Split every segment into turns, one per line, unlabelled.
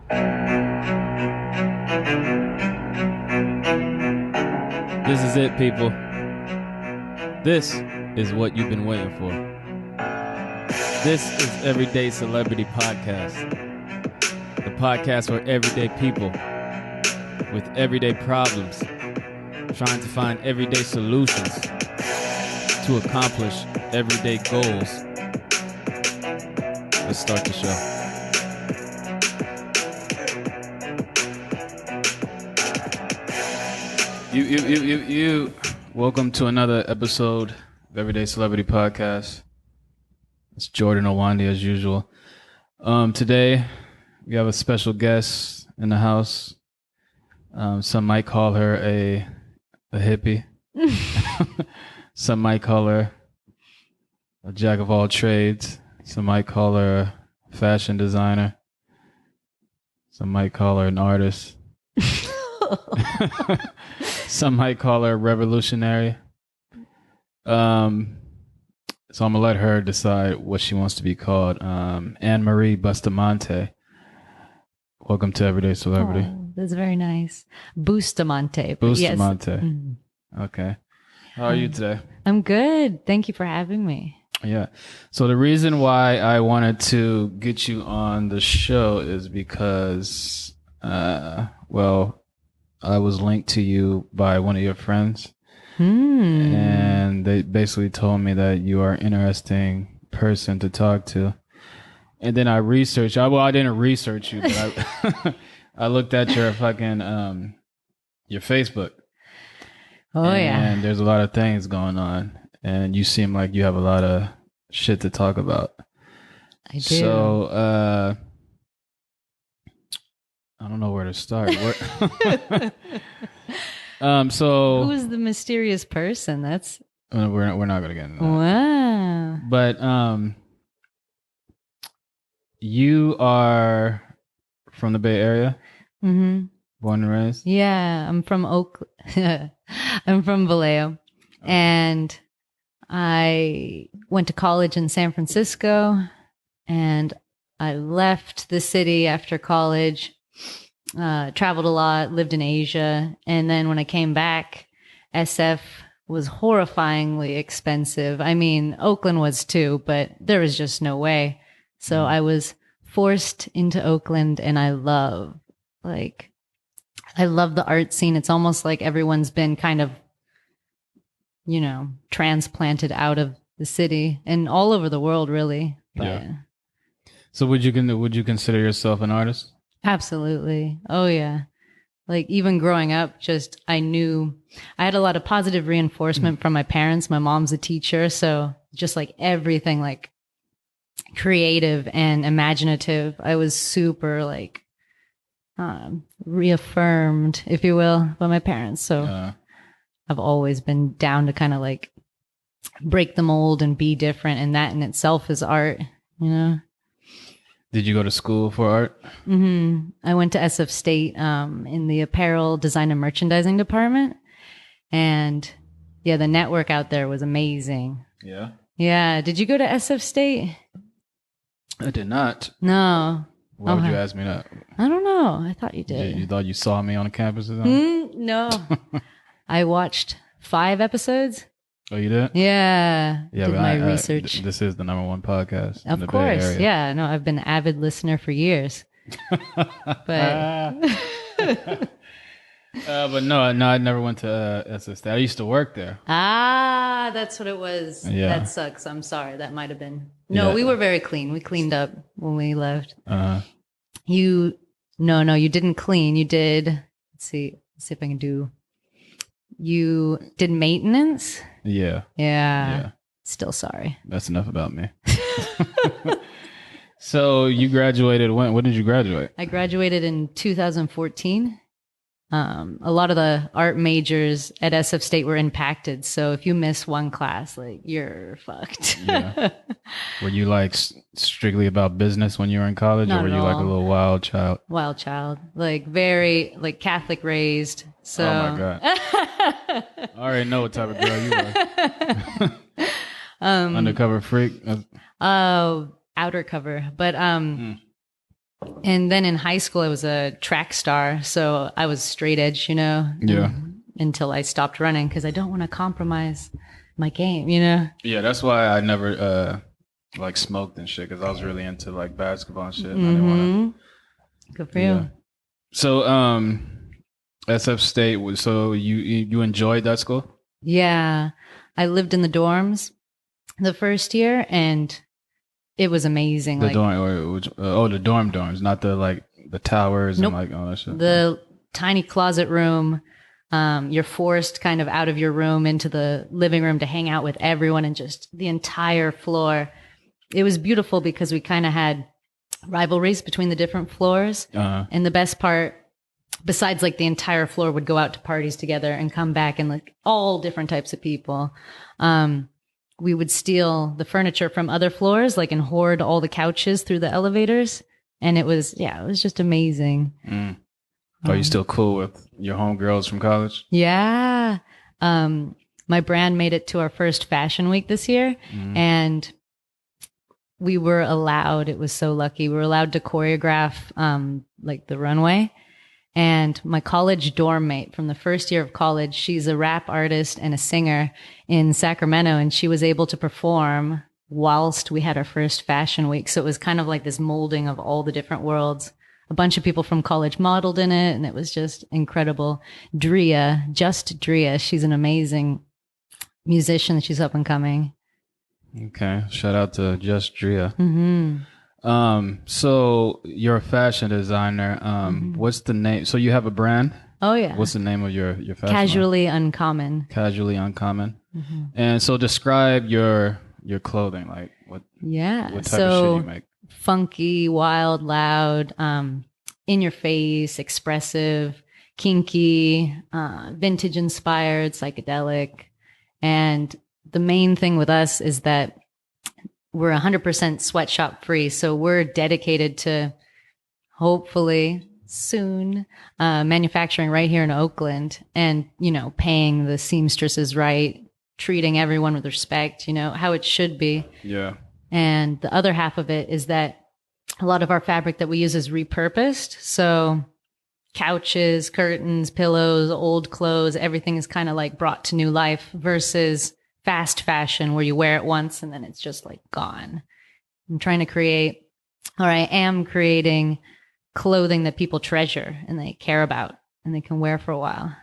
This is it, people. This is what you've been waiting for. This is Everyday Celebrity Podcast. The podcast for everyday people with everyday problems, trying to find everyday solutions to accomplish everyday goals. Let's start the show. You. Welcome to another episode of Everyday Celebrity Podcast. It's Jordan Owandi as usual. Today we have a special guest in the house. Some might call her a hippie. Some might call her a jack of all trades. Some might call her a fashion designer. Some might call her an artist. Some might call her revolutionary. So I'm gonna let her decide what she wants to be called. AnnMarie Bustamante. Welcome to Everyday Celebrity.
Oh, that's very nice. Bustamante.
Bustamante.
Yes.
Okay. How are you today?
I'm good. Thank you for having me.
Yeah. So the reason why I wanted to get you on the show is because, I was linked to you by one of your friends. And they basically told me that you are an interesting person to talk to. And then I researched. I didn't research you, but I looked at your fucking your Facebook. And there's a lot of things going on, and you seem like you have a lot of shit to talk about.
I do.
So I don't know where to start. So
who is the mysterious person? That's
we're not gonna get into that.
wow.
But you are from the Bay Area, born and raised.
Yeah, I'm from Oakland. I'm from Vallejo, and I went to college in San Francisco, and I left the city after college. Traveled a lot, lived in Asia, and then when I came back, SF was horrifyingly expensive. I mean, Oakland was too, but there was just no way. So I was forced into Oakland, and I love the art scene. It's almost like everyone's been kind of, transplanted out of the city and all over the world, really. But
yeah. So would you consider yourself an artist?
Absolutely. Oh, yeah. Like even growing up, I knew I had a lot of positive reinforcement from my parents. My mom's a teacher. So just like everything, like creative and imaginative, I was super reaffirmed, if you will, by my parents. So I've always been down to kind of like break the mold and be different. And that in itself is art,
Did you go to school for art?
I went to SF State in the apparel design and merchandising department. And yeah, the network out there was amazing.
Yeah.
Yeah. Did you go to SF State?
I did not.
No.
Why would you ask me that?
I don't know. I thought you did.
You thought you saw me on the campus or something?
No. I watched 5 episods.
Oh, you did?
Yeah.
Yeah,
did my research.
This is the #1 podcast.
Of course. Yeah. No, I've been an avid listener for years. But
but no, I never went to SSD. I used to work there.
Ah, that's what it was.
Yeah.
That sucks. I'm sorry. That might have been. No, we were very clean. We cleaned up when we left.
No,
you didn't clean. You did. Let's see if I can do. You did maintenance. Yeah. Still sorry.
That's enough about me. So you graduated when? When did you graduate?
I graduated in 2014. A lot of the art majors at SF State were impacted. So if you miss one class, like you're fucked.
Yeah. Were you like strictly about business when you were in college,
Not
or were
at
you like
all.
a little wild child?
Wild child, like very like Catholic raised. So
Oh my god! I already know what type of girl you are. Undercover freak.
Oh, outer cover. But And then in high school, I was a track star. So I was straight edge,
Yeah.
until I stopped running because I don't want to compromise my game,
Yeah, that's why I never like smoked and shit, because I was really into like basketball and shit. And I didn't want to.
Good for you.
So SF State was, so you enjoyed that school?
Yeah. I lived in the dorms the first year and it was amazing.
The dorms, not the towers.
Nope.
And like all that shit.
The tiny closet room. You're forced kind of out of your room into the living room to hang out with everyone and just the entire floor. It was beautiful because we kind of had rivalries between the different floors. And the best part, besides like the entire floor would go out to parties together and come back and like all different types of people. We would steal the furniture from other floors, like, and hoard all the couches through the elevators. And it was just amazing.
Are you still cool with your homegirls from college?
Yeah. My brand made it to our first fashion week this year. And we were allowed, it was so lucky, we were allowed to choreograph like the runway. And my college dorm mate from the first year of college, she's a rap artist and a singer in Sacramento, and she was able to perform whilst we had our first fashion week. So it was kind of like this molding of all the different worlds. A bunch of people from college modeled in it, and it was just incredible. Drea, she's an amazing musician. She's up and coming.
Okay. Shout out to Just Drea. So you're a fashion designer. What's the name? So you have a brand?
Oh yeah.
What's the name of your fashion
Casually
line?
Uncommon.
Casually Uncommon. And so describe your clothing. Like what type of shit you make?
Funky, wild, loud, in your face, expressive, kinky, vintage inspired, psychedelic. And the main thing with us is that we're 100% sweatshop free. So we're dedicated to hopefully soon manufacturing right here in Oakland and, paying the seamstresses right, treating everyone with respect, how it should be.
Yeah.
And the other half of it is that a lot of our fabric that we use is repurposed. So couches, curtains, pillows, old clothes, everything is kind of like brought to new life versus fast fashion where you wear it once and then it's just like gone. I am creating clothing that people treasure and they care about and they can wear for a while.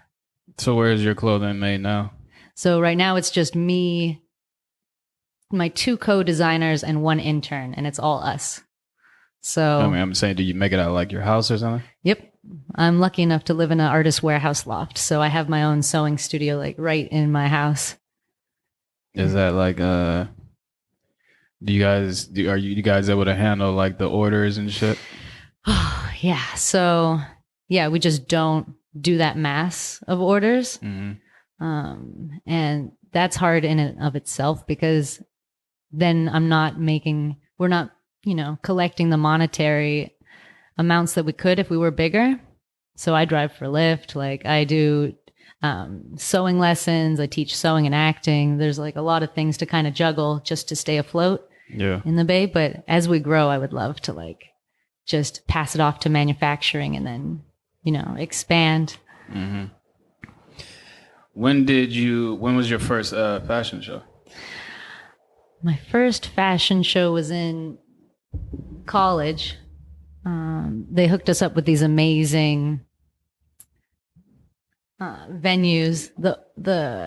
So where is your clothing made now?
So right now it's just me, my 2 co-designers and 1 intern, and it's all us. So
I'm saying, do you make it out of like your house or something?
Yep. I'm lucky enough to live in an artist warehouse loft. So I have my own sewing studio like right in my house.
Is that like are you guys able to handle like the orders and shit?
Oh, yeah. So yeah, we just don't do that mass of orders. And that's hard in and of itself because then we're not, collecting the monetary amounts that we could if we were bigger. So I drive for Lyft. Like I do sewing lessons. I teach sewing and acting. There's like a lot of things to kind of juggle just to stay afloat in the Bay. But as we grow, I would love to like just pass it off to manufacturing and then, expand.
When was your first fashion show?
My first fashion show was in college. They hooked us up with these amazing venues. The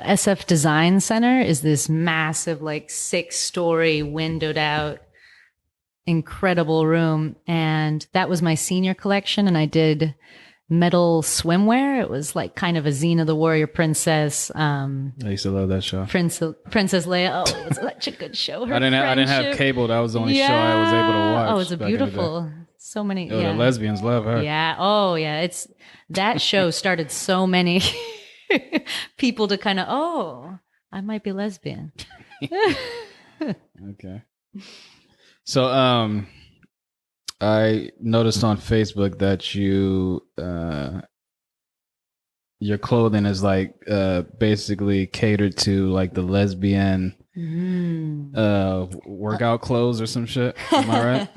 SF Design Center is this massive, like 6-story windowed out, incredible room. And that was my senior collection. And I did metal swimwear. It was like kind of a Xena the Warrior Princess.
I used to love that show.
Princess Leia. Oh, it was such a good show.
I didn't have cable. That was the only show I was able to watch.
Oh, it's a beautiful. So many.
The lesbians love her.
Yeah. Oh, yeah. That show started so many people to kind of, I might be lesbian.
Okay. So, I noticed on Facebook that your clothing is like basically catered to like the lesbian workout clothes or some shit. Am I right?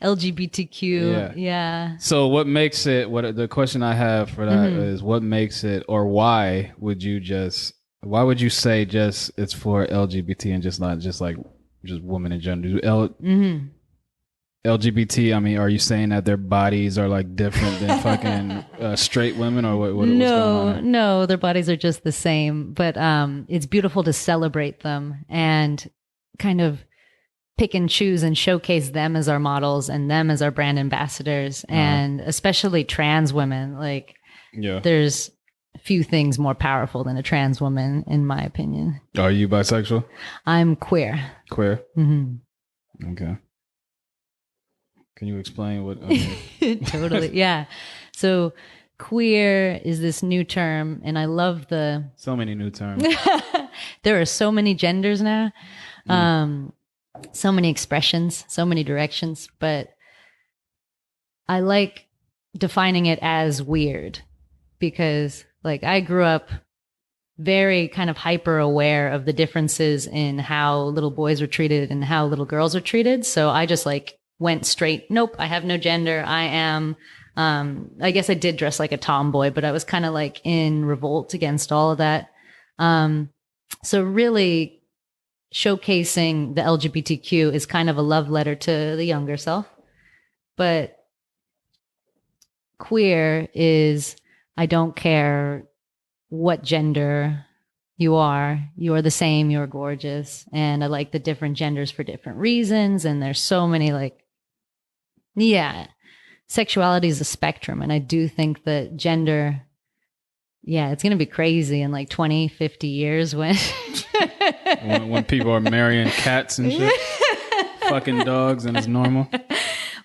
LGBTQ. Yeah.
So what makes it, the question I have for that is what makes it, or why would you say just it's for LGBT and just not just women in general? LGBT, I mean, are you saying that their bodies are like different than fucking straight women, or what's going on?
No, their bodies are just the same, but it's beautiful to celebrate them and kind of pick and choose and showcase them as our models and them as our brand ambassadors, and especially trans women. Like, there's few things more powerful than a trans woman, in my opinion.
Are you bisexual?
I'm queer.
Queer? Mm-hmm. Okay. Can you explain what?
Totally, yeah. So queer is this new term, and I love
so many new terms.
There are so many genders now, so many expressions, so many directions, but I like defining it as weird because, like, I grew up very kind of hyper aware of the differences in how little boys were treated and how little girls are treated. So I just went straight, nope, I have no gender. I am, I guess I did dress like a tomboy, but I was kind of like in revolt against all of that. So really showcasing the LGBTQ is kind of a love letter to the younger self. But queer is, I don't care what gender you are the same, you're gorgeous. And I like the different genders for different reasons. And there's so many sexuality is a spectrum. And I do think that gender, it's going to be crazy in 20, 50 years when
when people are marrying cats and shit, fucking dogs, and it's normal.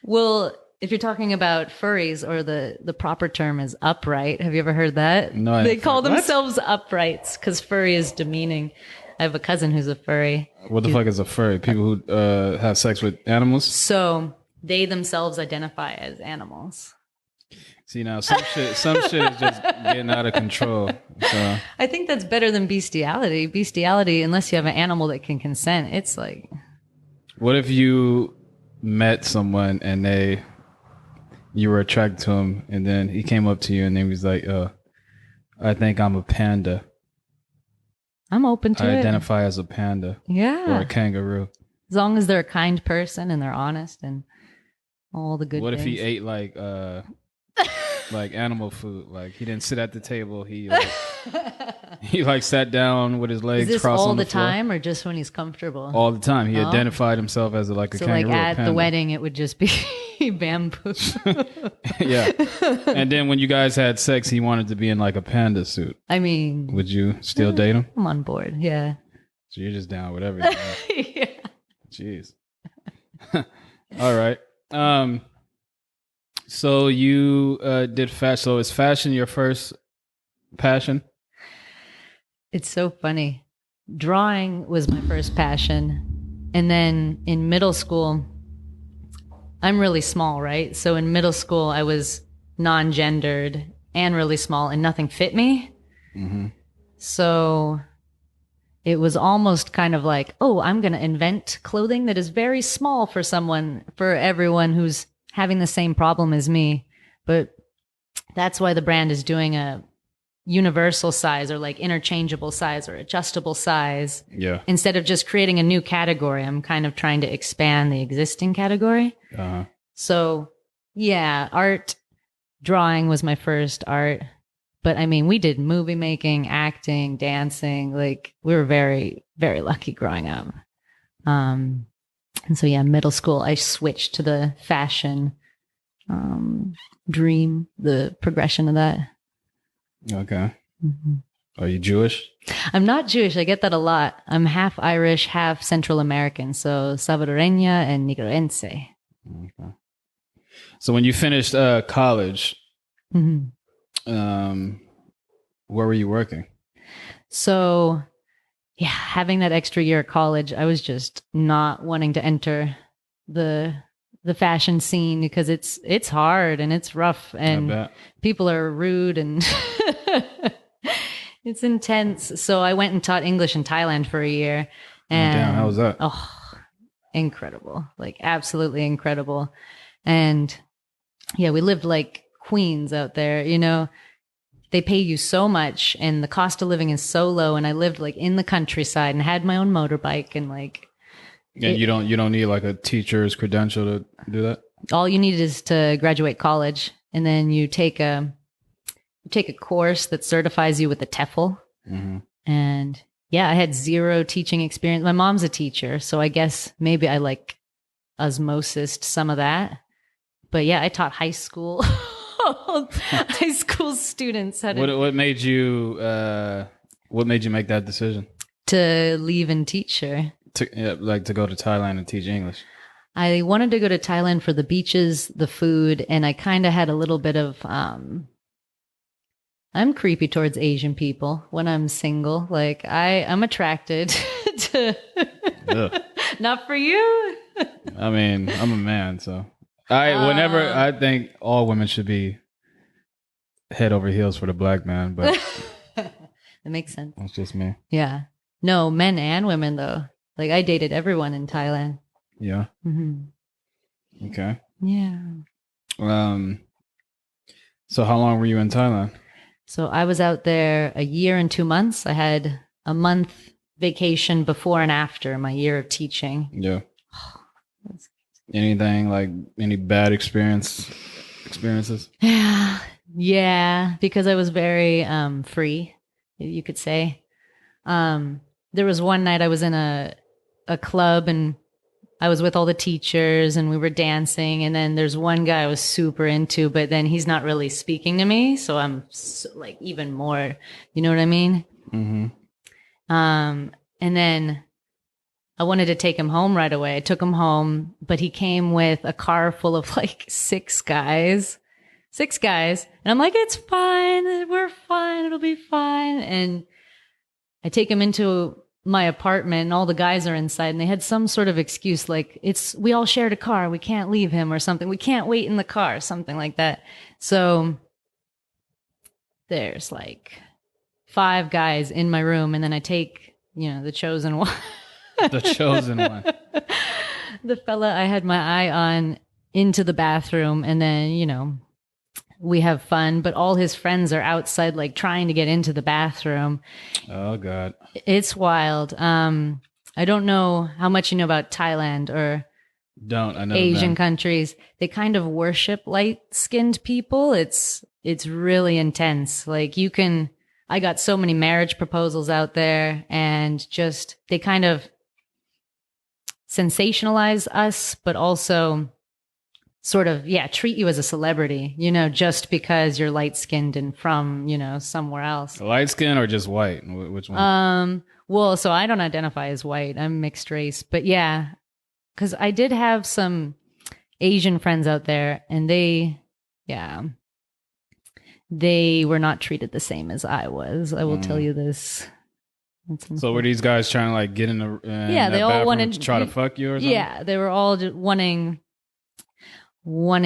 Well, if you're talking about furries, or the proper term is upright. Have you ever heard that?
No.
They call themselves uprights because furry is demeaning. I have a cousin who's a furry.
What the fuck is a furry? People who have sex with animals?
So they themselves identify as animals.
See, now some shit is just getting out of control. So
I think that's better than bestiality. Bestiality, unless you have an animal that can consent, it's like.
What if you met someone and you were attracted to him, and then he came up to you and then he was like, I think I'm a panda.
I'm open to it.
I identify as a panda.
Yeah.
Or a kangaroo.
As long as they're a kind person and they're honest and all the good
What
things.
if he ate like animal food? Like, he didn't sit at the table. He he sat down with his legs
crossed
on the floor.
Is this all the time or just when he's comfortable?
All the time. He identified himself as a kangaroo.
So at the wedding, it would just be bamboo.
Yeah. And then when you guys had sex, he wanted to be in a panda suit.
I mean,
would you still date him?
I'm on board. Yeah.
So you're just down with everything.
Yeah.
Jeez. All right. So you did fashion. So is fashion your first passion?
It's so funny. Drawing was my first passion. And then in middle school, I'm really small, right? So in middle school, I was non-gendered and really small and nothing fit me. Mm-hmm. So it was almost kind of like, oh, I'm going to invent clothing that is very small for everyone who's having the same problem as me. But that's why the brand is doing a universal size or interchangeable size or adjustable size.
Yeah.
Instead of just creating a new category, I'm kind of trying to expand the existing category.
Uh-huh.
So yeah, drawing was my first art. But I mean, we did movie making, acting, dancing. We were very, very lucky growing up. And so yeah, middle school, I switched to the fashion dream, the progression of that.
Okay. Mm-hmm. Are you Jewish?
I'm not Jewish. I get that a lot. I'm half Irish, half Central American. So Salvadoreña and Nicaragüense.
Okay. So when you finished college, where were you working?
So yeah, having that extra year of college, I was just not wanting to enter the fashion scene because it's hard and it's rough and people are rude and it's intense. So I went and taught English in Thailand for a year, And
damn, how was that?
Oh, incredible. Like absolutely incredible. And yeah, we lived like queens out there, you know. They pay you so much and the cost of living is so low, and I lived like in the countryside and had my own motorbike, and like
And you don't need like a teacher's credential to do that?
all you need is to graduate college, and then you take a course that certifies you with the TEFL.
Mm-hmm.
And yeah, I had zero teaching experience. My mom's a teacher, so I guess maybe I like osmosis some of that. But yeah, I taught high school students how to
What made you make that decision
to leave and teach her.
to go to Thailand and teach English?
I wanted to go to Thailand for the beaches, the food, and I kind of had a little bit of I'm creepy towards Asian people when I'm single. Like I'm attracted to not for you.
I mean, I'm a man, so I think all women should be head over heels for the black man, but
that makes sense.
that's just me.
Yeah. No, men and women though. Like I dated everyone in Thailand.
Yeah.
Mm-hmm.
Okay.
Yeah.
So how long were you in Thailand?
So I was out there a year and 2 months. I had a month vacation before and after my year of teaching.
Yeah. Anything like any bad experiences?
Yeah, because I was very free, you could say. There was one night I was in a club and I was with all the teachers and we were dancing, and then there's one guy I was super into, but then he's not really speaking to me, so I'm like even more, you know what I mean?
Mm-hmm.
And then I wanted to take him home right away. I took him home, but he came with a car full of like six guys. And I'm like, it's fine. We're fine. It'll be fine. And I take him into my apartment and all the guys are inside, and they had some sort of excuse like we all shared a car. We can't leave him or something. We can't wait in the car, something like that. So there's like 5 guys in my room, and then I take, the chosen one.
The chosen one.
The fella I had my eye on into the bathroom, and then, we have fun, but all his friends are outside, like trying to get into the bathroom.
Oh God.
It's wild. I don't know how much you know about Thailand or Asian countries. They kind of worship light-skinned people. It's really intense. Like I got so many marriage proposals out there, and just, they kind of sensationalize us, but also sort of, treat you as a celebrity, just because you're light-skinned and from, somewhere else.
Light skin or just white? Which one?
Well, so I don't identify as white. I'm mixed race. But yeah, because I did have some Asian friends out there, and they were not treated the same as I was. I will tell you this.
So were these guys trying to like get in the
they all wanted
to try to fuck you or something?
Yeah, they were all just wanting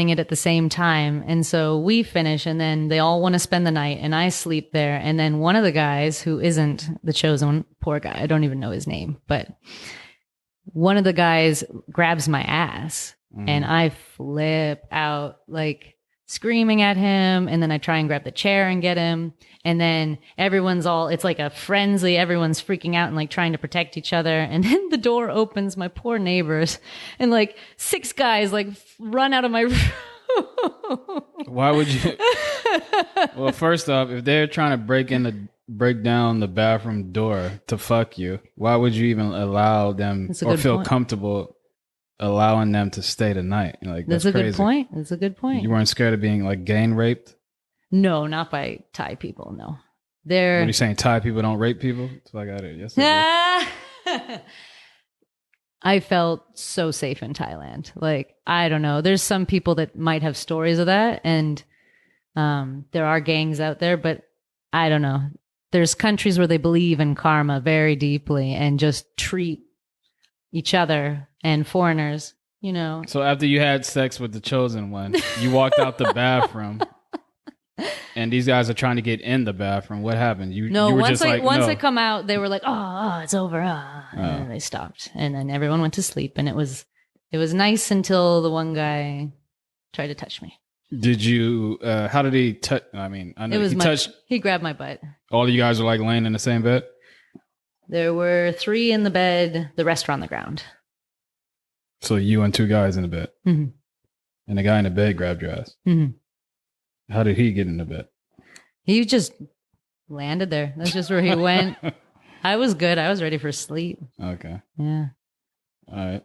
it at the same time. And so we finish, and then they all want to spend the night, and I sleep there. And then one of the guys who isn't the chosen one, poor guy, I don't even know his name, but one of the guys grabs my ass and I flip out, like screaming at him. And then I try and grab the chair and get him. And then it's like a frenzy. Everyone's freaking out and like trying to protect each other. And then the door opens, my poor neighbors, and like 6 guys like run out of my room.
Why would you? Well, first off, if they're trying to break down the bathroom door to fuck you, why would you even allow them or feel comfortable allowing them to stay the night? Like, that's crazy.
That's a good point.
You weren't scared of being like gang raped?
No, not by Thai people. No,
What are you saying? Thai people don't rape people? So I got it. Yes.
I felt so safe in Thailand. Like, I don't know. There's some people that might have stories of that, and there are gangs out there, but I don't know. There's countries where they believe in karma very deeply and just treat each other and foreigners, So
after you had sex with the chosen one, you walked out the bathroom And these guys are trying to get in the bathroom. What happened? You were
once
just like,
once
no.
I come out, they were like, oh, it's over. And then they stopped. And then everyone went to sleep. And it was nice until the one guy tried to touch me.
Did you, how did he touch? I mean, I know
he grabbed my butt.
All of you guys were like laying in the same bed?
There were 3 in the bed, the rest were on the ground.
So you and 2 guys in the bed.
Mm-hmm.
And the guy in the bed grabbed your ass.
Mm-hmm.
How did he get in the bed?
He just landed there. That's just where he went. I was good. I was ready for sleep.
Okay.
Yeah.
All right.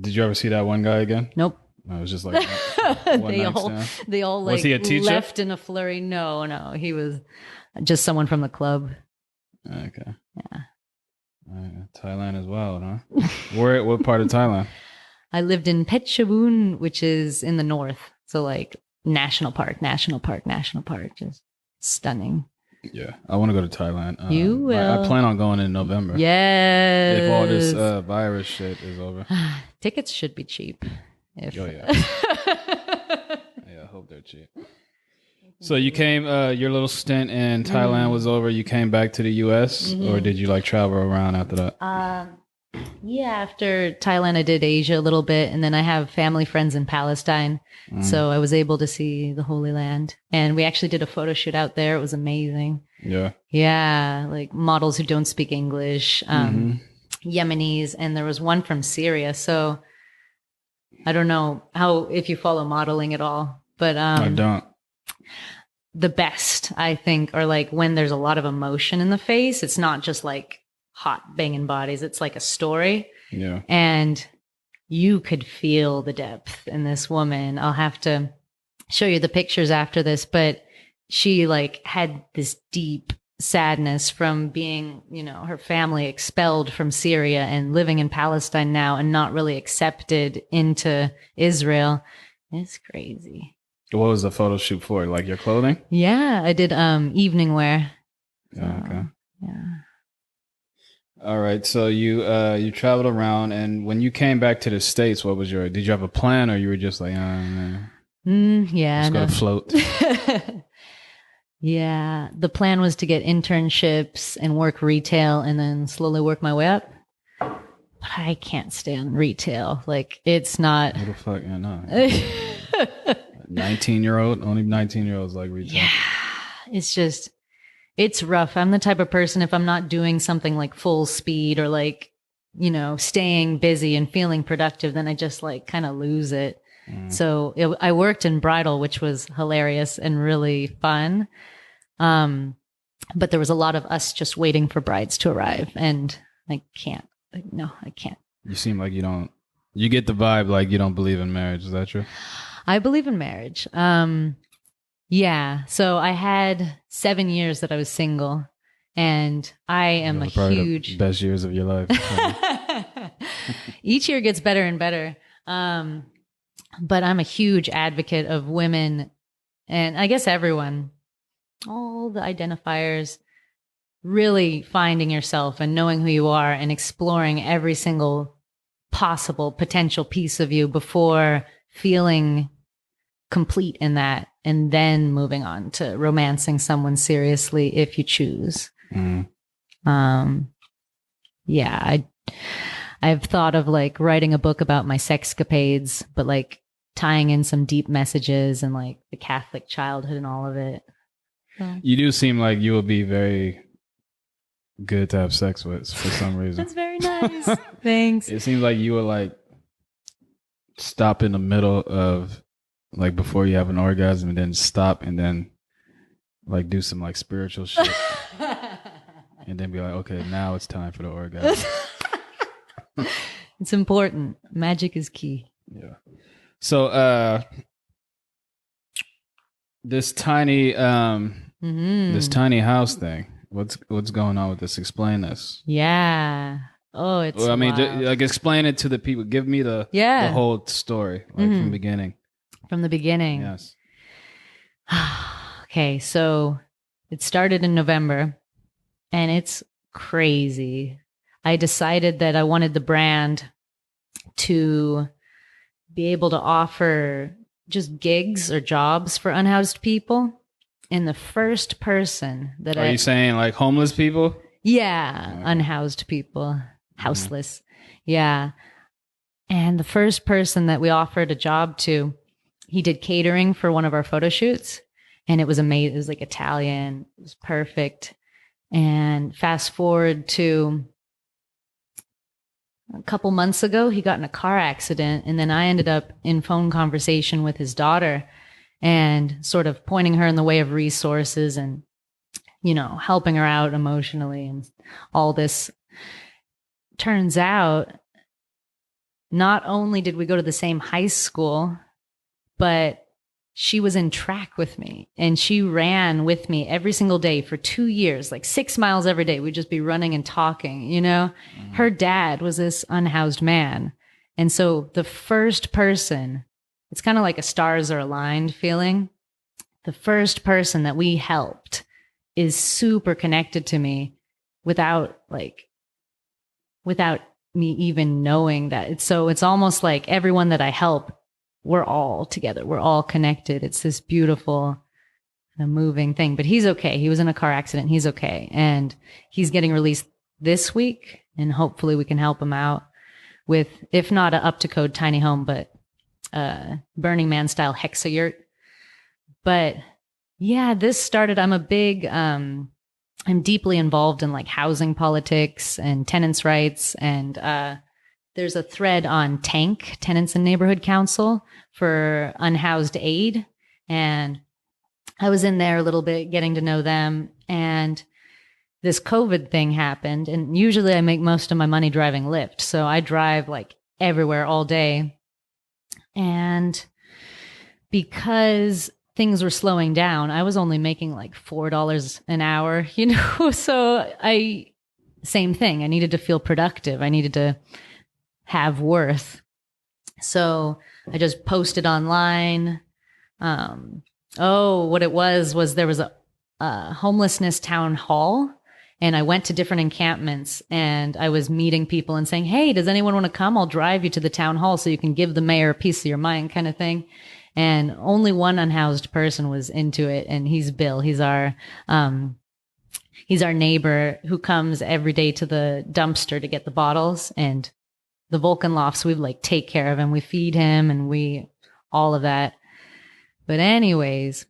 Did you ever see that one guy again?
Nope.
No, it was just like
they all like
was he a teacher?
left in a flurry. No, he was just someone from the club.
Okay.
Yeah.
Thailand as well, huh? What part of Thailand?
I lived in Phetchabun, which is in the north. So like national park, just stunning.
Yeah, I want to go to Thailand.
You will.
I plan on going in November.
Yes.
If all this virus shit is over.
Tickets should be cheap.
Oh, yeah. Yeah, I hope they're cheap. So you came, your little stint in Thailand was over. You came back to the U.S. Or did you like travel around after that?
Yeah, after Thailand, I did Asia a little bit. And then I have family friends in Palestine. So I was able to see the Holy Land. And we actually did a photo shoot out there. It was amazing.
Yeah.
Yeah, like models who don't speak English, Yemenis. And there was one from Syria. So I don't know if you follow modeling at all. But
I don't.
The best, I think, are like when there's a lot of emotion in the face. It's not just like hot banging bodies. It's like a story.
Yeah.
And you could feel the depth in this woman. I'll have to show you the pictures after this, but she like had this deep sadness from being, her family expelled from Syria and living in Palestine now and not really accepted into Israel. It's crazy.
What was the photo shoot for? Like your clothing?
Yeah, I did evening wear.
Okay.
Yeah.
All right. So you traveled around, and when you came back to the States, did you have a plan, or you were just like, man,
yeah,
just gonna float?
Yeah, the plan was to get internships and work retail, and then slowly work my way up. But I can't stand retail. Like, it's not.
What the fuck? Yeah, no. 19-year-old, only 19-year-olds like retail.
Yeah, it's rough. I'm the type of person, if I'm not doing something like full speed or like, staying busy and feeling productive, then I just like kind of lose it. So I worked in bridal, which was hilarious and really fun. But there was a lot of us just waiting for brides to arrive, and I can't. No, I can't.
You seem like you get the vibe like you don't believe in marriage. Is that true?
I believe in marriage. Yeah. So I had 7 years that I was single, and I am a huge
the best years of your life.
Each year gets better and better. But I'm a huge advocate of women, and I guess everyone, all the identifiers, really finding yourself and knowing who you are and exploring every single possible potential piece of you before feeling complete in that, and then moving on to romancing someone seriously if you choose. Yeah, I've thought of like writing a book about my sexcapades, but like tying in some deep messages and like the Catholic childhood and all of it. So.
You do seem like you would be very good to have sex with for some reason.
That's very nice. Thanks.
It seems like you would like stop in the middle of like before you have an orgasm, and then stop, and then like do some like spiritual shit, and then be like, okay, now it's time for the orgasm.
It's important. Magic is key.
Yeah. So this tiny this tiny house thing. What's going on with this? Explain this.
Yeah. Oh, it's.
Well, I mean, like explain it to the people. Give me the whole story, like from the beginning.
From the beginning.
Yes.
Okay, so it started in November, and it's crazy. I decided that I wanted the brand to be able to offer just gigs or jobs for unhoused people. And the first person that
Are you saying like homeless people?
Yeah, unhoused people, houseless. Yeah. And the first person that we offered a job to, he did catering for one of our photo shoots, and it was amazing. It was like Italian. It was perfect. And fast forward to a couple months ago, he got in a car accident, and then I ended up in phone conversation with his daughter and sort of pointing her in the way of resources and, you know, helping her out emotionally and all this. Turns out, not only did we go to the same high school, but she was in track with me and she ran with me every single day for 2 years, like 6 miles every day. We'd just be running and talking, you know. Her dad was this unhoused man. And so the first person, it's kind of like a stars are aligned feeling. The first person that we helped is super connected to me without me even knowing that. It's almost like everyone that I help, we're all together. We're all connected. It's this beautiful and moving thing. But he's okay. He was in a car accident. He's okay. And he's getting released this week. And hopefully we can help him out with, if not a up to code tiny home, but Burning Man style hexayurt. But yeah, this started, I'm deeply involved in like housing politics and tenants' rights. And there's a thread on TANK, Tenants and Neighborhood Council, for unhoused aid. And I was in there a little bit getting to know them. And this COVID thing happened. And usually I make most of my money driving Lyft. So I drive like everywhere all day. And because things were slowing down, I was only making like $4 an hour, you know? So same thing. I needed to feel productive. I needed to have worth. So I just posted online. What it was there was a homelessness town hall, and I went to different encampments and I was meeting people and saying, hey, does anyone want to come? I'll drive you to the town hall so you can give the mayor a piece of your mind, kind of thing. And only one unhoused person was into it. And he's Bill. He's our neighbor who comes every day to the dumpster to get the bottles and the Vulcan lofts. We like take care of him. We feed him and all of that. But anyways,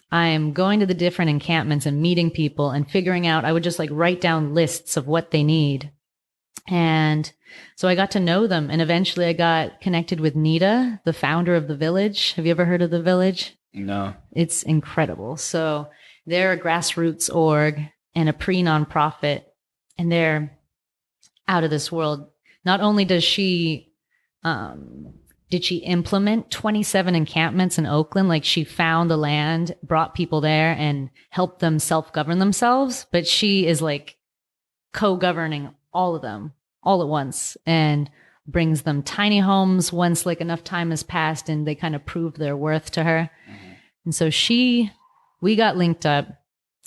I am going to the different encampments and meeting people and figuring out, I would just like write down lists of what they need. And so I got to know them. And eventually I got connected with Nita, the founder of The Village. Have you ever heard of The Village?
No.
It's incredible. So they're a grassroots org and a pre-nonprofit, and they're out of this world. Not only did she implement 27 encampments in Oakland, like she found the land, brought people there and helped them self-govern themselves, but she is like co-governing all of them all at once and brings them tiny homes once like enough time has passed and they kind of prove their worth to her. And so we got linked up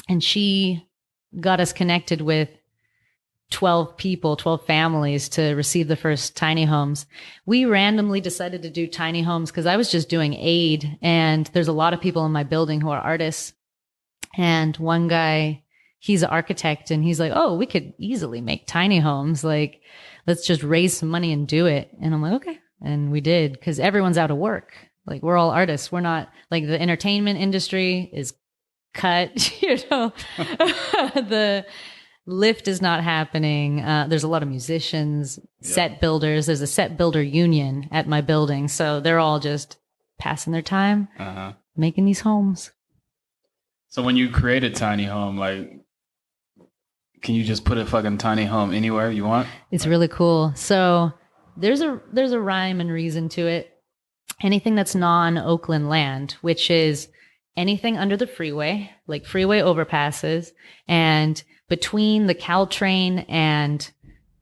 and she got us connected with 12 families to receive the first tiny homes. We randomly decided to do tiny homes because I was just doing aid, and there's a lot of people in my building who are artists. And one guy, he's an architect, and he's like, oh, we could easily make tiny homes. Like, let's just raise some money and do it. And I'm like, okay. And we did, because everyone's out of work. Like, we're all artists. We're not, like, the entertainment industry is cut, you know. The Lyft is not happening. There's a lot of musicians, set builders. There's a set builder union at my building. So they're all just passing their time making these homes.
So when you create a tiny home, like, can you just put a fucking tiny home anywhere you want?
It's really cool. So there's a rhyme and reason to it. Anything that's non-Oakland land, which is anything under the freeway, like freeway overpasses, and between the Caltrain and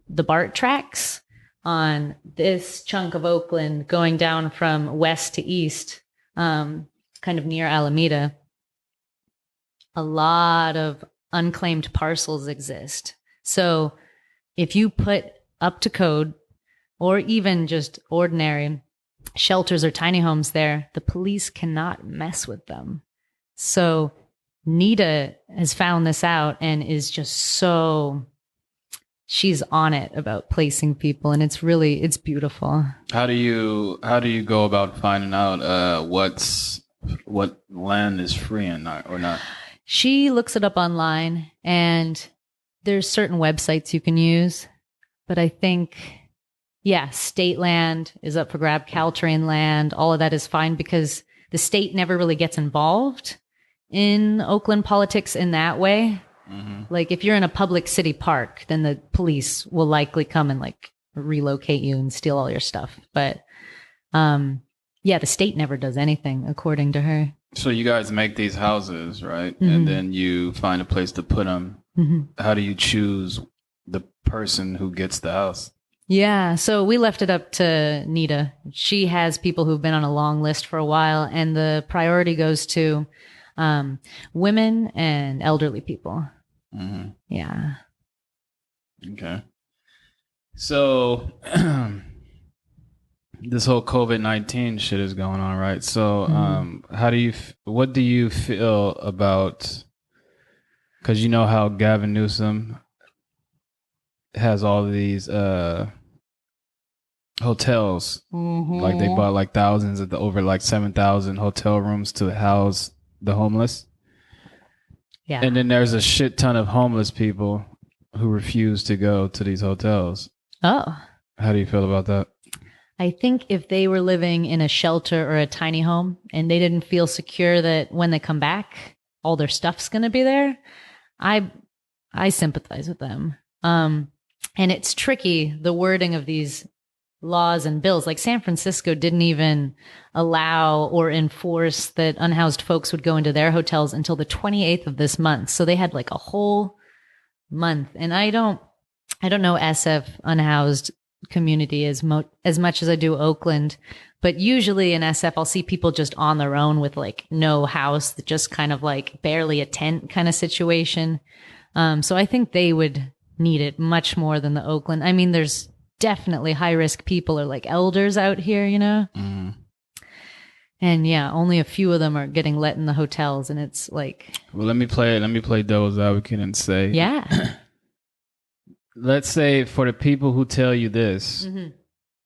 the BART tracks on this chunk of Oakland going down from west to east, kind of near Alameda, a lot of unclaimed parcels exist. So if you put up to code or even just ordinary shelters or tiny homes there, the police cannot mess with them. So Nita has found this out and is just she's on it about placing people, and it's beautiful.
How do you go about finding out what land is free and not or not?
She looks it up online, and there's certain websites you can use, but I think, yeah, state land is up for grab, Caltrain land, all of that is fine because the state never really gets involved in Oakland politics in that way. Mm-hmm. Like if you're in a public city park, then the police will likely come and like relocate you and steal all your stuff. But yeah, the state never does anything, according to her.
So you guys make these houses, right? Mm-hmm. And then you find a place to put them. Mm-hmm. How do you choose the person who gets the house?
Yeah, so we left it up to Nita. She has people who've been on a long list for a while, and the priority goes to women and elderly people. Mm-hmm. Yeah.
Okay. So this whole COVID-19 shit is going on, right? So what do you feel about, because you know how Gavin Newsom has all these hotels, mm-hmm. like they bought like thousands of over like 7,000 hotel rooms to house the homeless. Yeah. And then there's a shit ton of homeless people who refuse to go to these hotels.
Oh.
How do you feel about that?
I think if they were living in a shelter or a tiny home and they didn't feel secure that when they come back, all their stuff's going to be there, I sympathize with them. And it's tricky, the wording of these laws and bills. Like San Francisco didn't even allow or enforce that unhoused folks would go into their hotels until the 28th of this month. So they had like a whole month. And I don't know SF unhoused community as much as I do Oakland, but usually in SF I'll see people just on their own with like no house, just kind of like barely a tent kind of situation. So I think they would need it much more than the Oakland. I mean, there's definitely high risk people or like elders out here, you know? Mm. And yeah, only a few of them are getting let in the hotels, and it's like,
well, let me play devil's advocate and say,
yeah.
Let's say for the people who tell you this, mm-hmm.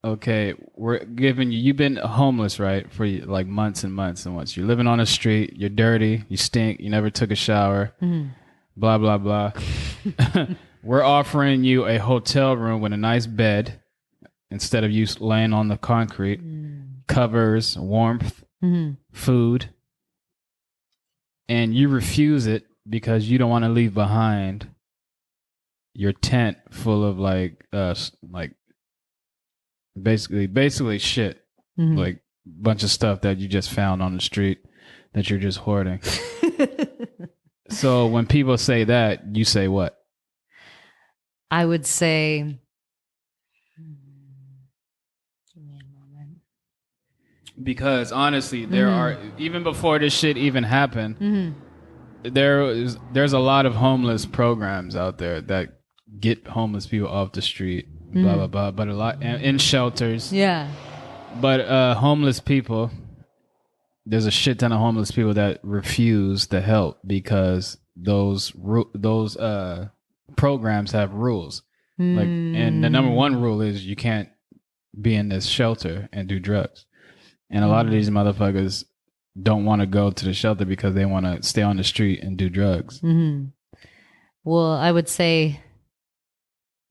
Okay, we're giving you've been homeless, right? For like months and months and months. You're living on the street, you're dirty, you stink, you never took a shower, mm-hmm. blah, blah, blah. We're offering you a hotel room with a nice bed instead of you laying on the concrete, covers, warmth, mm-hmm. food. And you refuse it because you don't want to leave behind your tent full of like basically shit, mm-hmm. like a bunch of stuff that you just found on the street that you're just hoarding. So when people say that, you say what?
I would say, give me a moment.
Because honestly, there mm-hmm. are, even before this shit even happened, mm-hmm. there's a lot of homeless programs out there that get homeless people off the street, mm-hmm. blah, blah, blah, but a lot in shelters.
Yeah.
But homeless people, there's a shit ton of homeless people that refuse the help because those programs have rules. Like, and the number one rule is you can't be in this shelter and do drugs. And a lot of these motherfuckers don't want to go to the shelter because they want to stay on the street and do drugs.
Mm-hmm. Well, I would say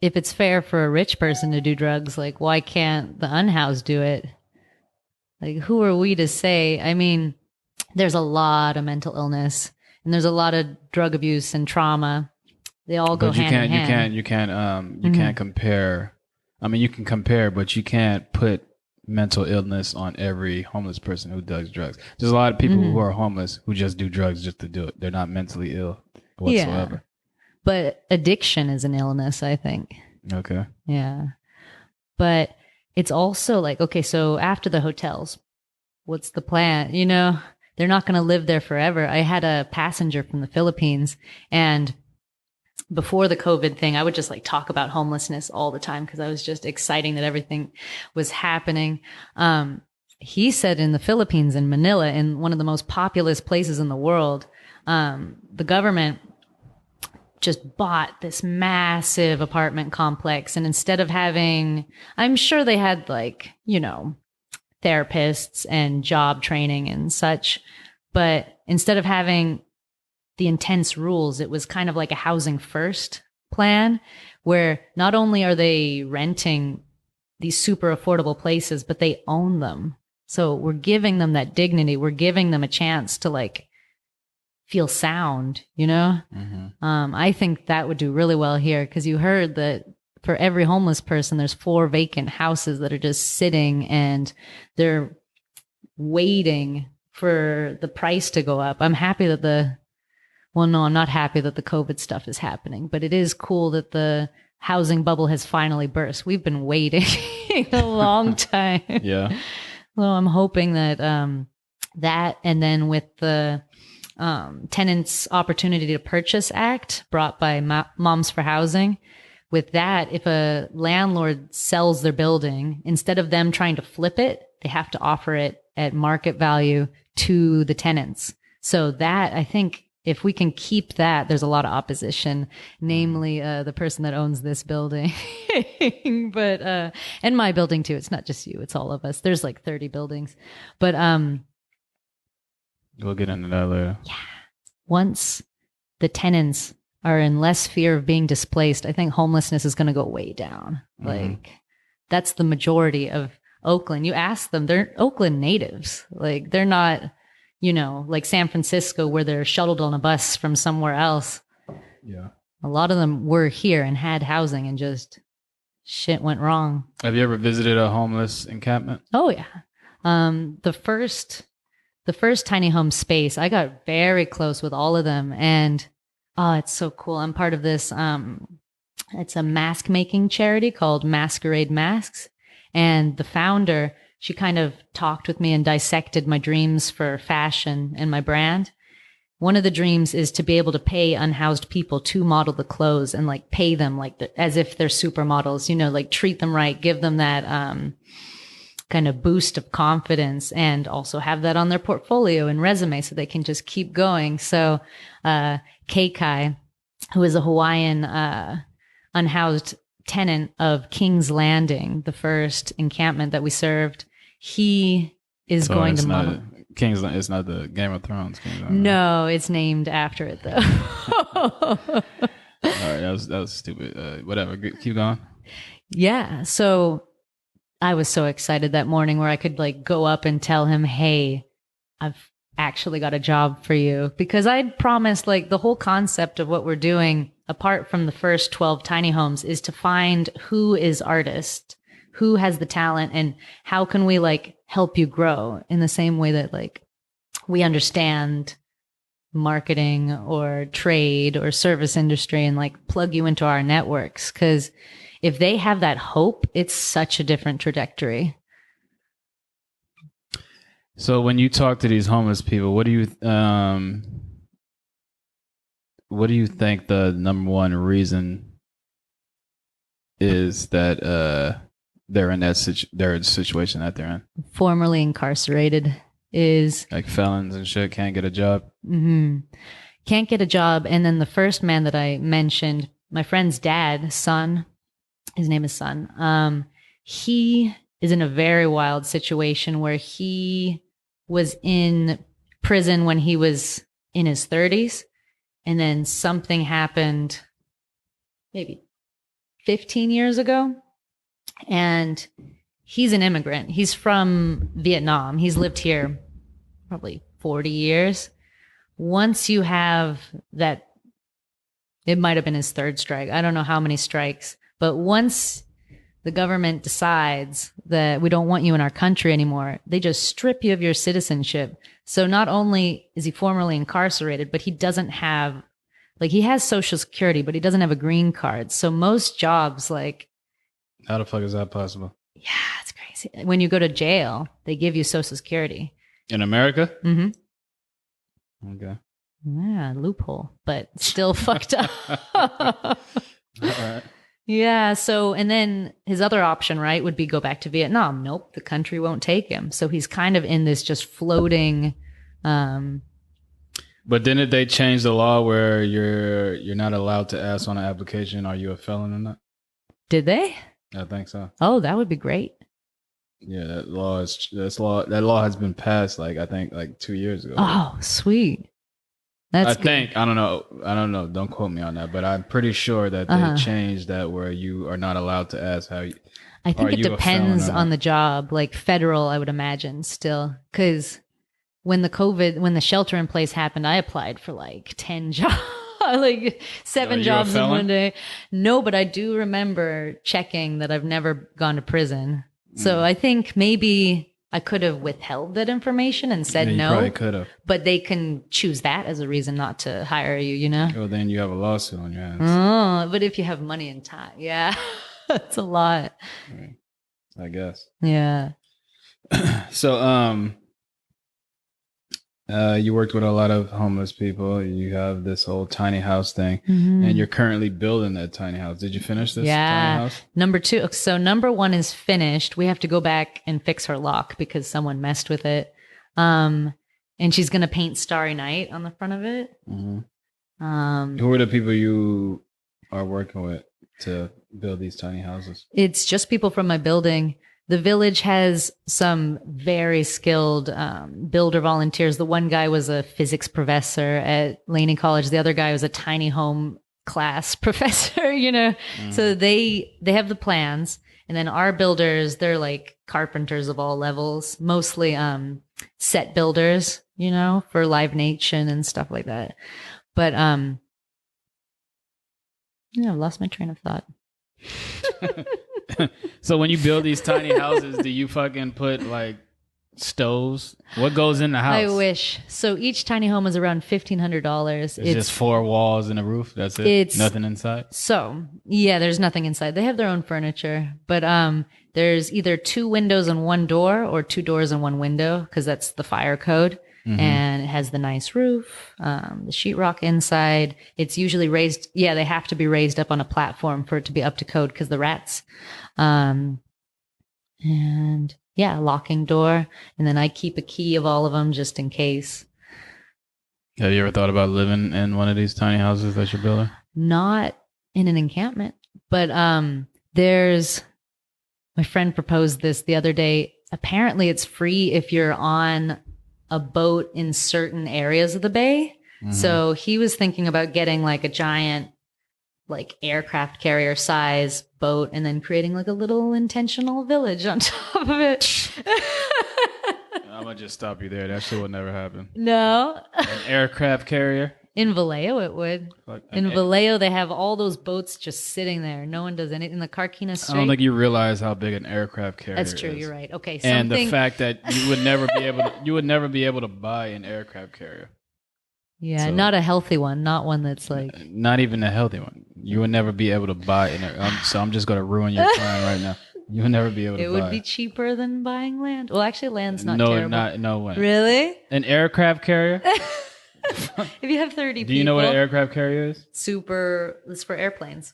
if it's fair for a rich person to do drugs, like why can't the unhoused do it? Like who are we to say? I mean, there's a lot of mental illness and there's a lot of drug abuse and trauma. They all go hand in hand.
You can't compare. I mean, you can compare, but you can't put mental illness on every homeless person who does drugs. There's a lot of people mm-hmm. who are homeless who just do drugs just to do it. They're not mentally ill whatsoever.
Yeah. But addiction is an illness, I think.
Okay.
Yeah. But it's also like, okay, so after the hotels, what's the plan? You know, they're not going to live there forever. I had a passenger from the Philippines, and before the COVID thing, I would just like talk about homelessness all the time because I was just exciting that everything was happening. And he said in the Philippines, in Manila, in one of the most populous places in the world, the government just bought this massive apartment complex. And instead of having, I'm sure they had like, therapists and job training and such, but instead of having the intense rules, it was kind of like a housing first plan where not only are they renting these super affordable places, but they own them. So we're giving them that dignity. We're giving them a chance to like feel sound, I think that would do really well here, because you heard that for every homeless person, there's 4 vacant houses that are just sitting and they're waiting for the price to go up. I'm happy that I'm not happy that the COVID stuff is happening, but it is cool that the housing bubble has finally burst. We've been waiting a long time.
Yeah.
So I'm hoping that that, and then with the Tenants Opportunity to Purchase Act brought by Moms for Housing, with that, if a landlord sells their building, instead of them trying to flip it, they have to offer it at market value to the tenants. So that, I think, if we can keep that, there's a lot of opposition, namely the person that owns this building, but and my building too. It's not just you; it's all of us. There's like 30 buildings, but
we'll get into that later.
Yeah, once the tenants are in less fear of being displaced, I think homelessness is going to go way down. Like that's the majority of Oakland. You ask them, they're Oakland natives. Like they're not, like San Francisco where they're shuttled on a bus from somewhere else.
Yeah. A
lot of them were here and had housing and just shit went wrong.
Have you ever visited a homeless encampment?
Oh yeah. The first tiny home space, I got very close with all of them, and oh, it's so cool. I'm part of this. It's a mask making charity called Masquerade Masks. And the founder, she kind of talked with me and dissected my dreams for fashion and my brand. One of the dreams is to be able to pay unhoused people to model the clothes and like pay them like as if they're supermodels, like treat them right, give them that kind of boost of confidence, and also have that on their portfolio and resume so they can just keep going. So Kai, who is a Hawaiian unhoused tenant of King's Landing, the first encampment that we served, he is going to model.
King's Landing. It's not the Game of Thrones.
No, it's named after it though.
All right, that was stupid. Whatever. Keep going.
Yeah. So I was so excited that morning where I could like go up and tell him, "Hey, I've actually got a job for you," because I'd promised, like, the whole concept of what we're doing, apart from the first 12 tiny homes, is to find who is artist, who has the talent, and how can we like help you grow in the same way that like we understand marketing or trade or service industry and like plug you into our networks. Because if they have that hope, it's such a different trajectory.
So when you talk to these homeless people, what do you think the number one reason is that they're in that situation that they're in?
Formerly incarcerated is
like felons and shit, can't get a job.
Mm-hmm. Can't get a job. And then the first man that I mentioned, my friend's dad, Son, his name is Son. He is in a very wild situation where he was in prison when he was in his 30s. And then something happened maybe 15 years ago. And he's an immigrant. He's from Vietnam. He's lived here probably 40 years. Once you have that, it might have been his third strike. I don't know how many strikes. But once the government decides that we don't want you in our country anymore, they just strip you of your citizenship. So not only is he formerly incarcerated, but he doesn't have, like, he has Social Security, but he doesn't have a green card. So most jobs, like...
How the fuck is that possible?
Yeah, it's crazy. When you go to jail, they give you Social Security.
In America?
Mm-hmm.
Okay.
Yeah, loophole, but still fucked up.
All right.
Yeah. So, and then his other option, right, would be go back to Vietnam. Nope, the country won't take him. So he's kind of in this just floating.
But didn't they change the law where you're not allowed to ask on an application, are you a felon or not?
Did they?
I think so.
Oh, that would be great.
Yeah, that law has been passed I think 2 years ago.
Oh, sweet. That's good.
I don't know. Don't quote me on that, but I'm pretty sure that they changed that where you are not allowed to ask how you.
I think it depends on the job, like federal, I would imagine still. Because when the shelter in place happened, I applied for 10 jobs, 7 jobs in one day. No, but I do remember checking that I've never gone to prison. So I think maybe I could have withheld that information and said no.
Probably could have.
But they can choose that as a reason not to hire you, you know?
Well, then you have a lawsuit on your hands.
Oh, but if you have money and time, yeah, that's a lot.
I guess.
Yeah.
So, you worked with a lot of homeless people. You have this whole tiny house thing, and you're currently building that tiny house. Did you finish this tiny house?
Number 2. So number 1 is finished. We have to go back and fix her lock because someone messed with it. And she's going to paint Starry Night on the front of it.
Who are the people you are working with to build these tiny houses?
It's just people from my building. The village has some very skilled builder volunteers. The one guy was a physics professor at Laney College. The other guy was a tiny home class professor, you know. So they have the plans. And then our builders, they're like carpenters of all levels, mostly set builders, you know, for Live Nation and stuff like that. But I've lost my train of thought.
So when you build these tiny houses, do you fucking put stoves? What goes in the house?
I wish. So each tiny home is around $1,500.
It's just 4 walls and a roof. That's it. It's nothing inside.
So yeah, there's nothing inside. They have their own furniture, but there's either 2 windows and 1 door, or 2 doors and 1 window, because that's the fire code. And it has the nice roof, the sheetrock inside. It's usually raised. Yeah, they have to be raised up on a platform for it to be up to code because the rats. And yeah, locking door. And then I keep a key of all of them just in case.
Have you ever thought about living in one of these tiny houses that you're building?
Not in an encampment, but there's, my friend proposed this the other day. Apparently it's free if you're on a boat in certain areas of the bay. So he was thinking about getting a giant aircraft carrier size boat and then creating a little intentional village on top of it.
I'm gonna just stop you there. That shit would never happen.
No.
An aircraft carrier?
In Vallejo it would. In Vallejo they have all those boats just sitting there. No one does anything. In the Carquinez Strait.
I don't think you realize how big an aircraft carrier is.
That's true, you're right. Okay.
And the fact that you would never be able to buy an aircraft carrier.
Yeah, so, not a healthy one, not one that's
not even a healthy one. You would never be able to buy an so I'm just going to ruin your plan right now. You would never be able to buy.
It would be cheaper than buying land. Well, actually land's not terrible.
No way.
Really?
An aircraft carrier?
If you have 30 people.
Do you know what an aircraft carrier is?
It's for airplanes.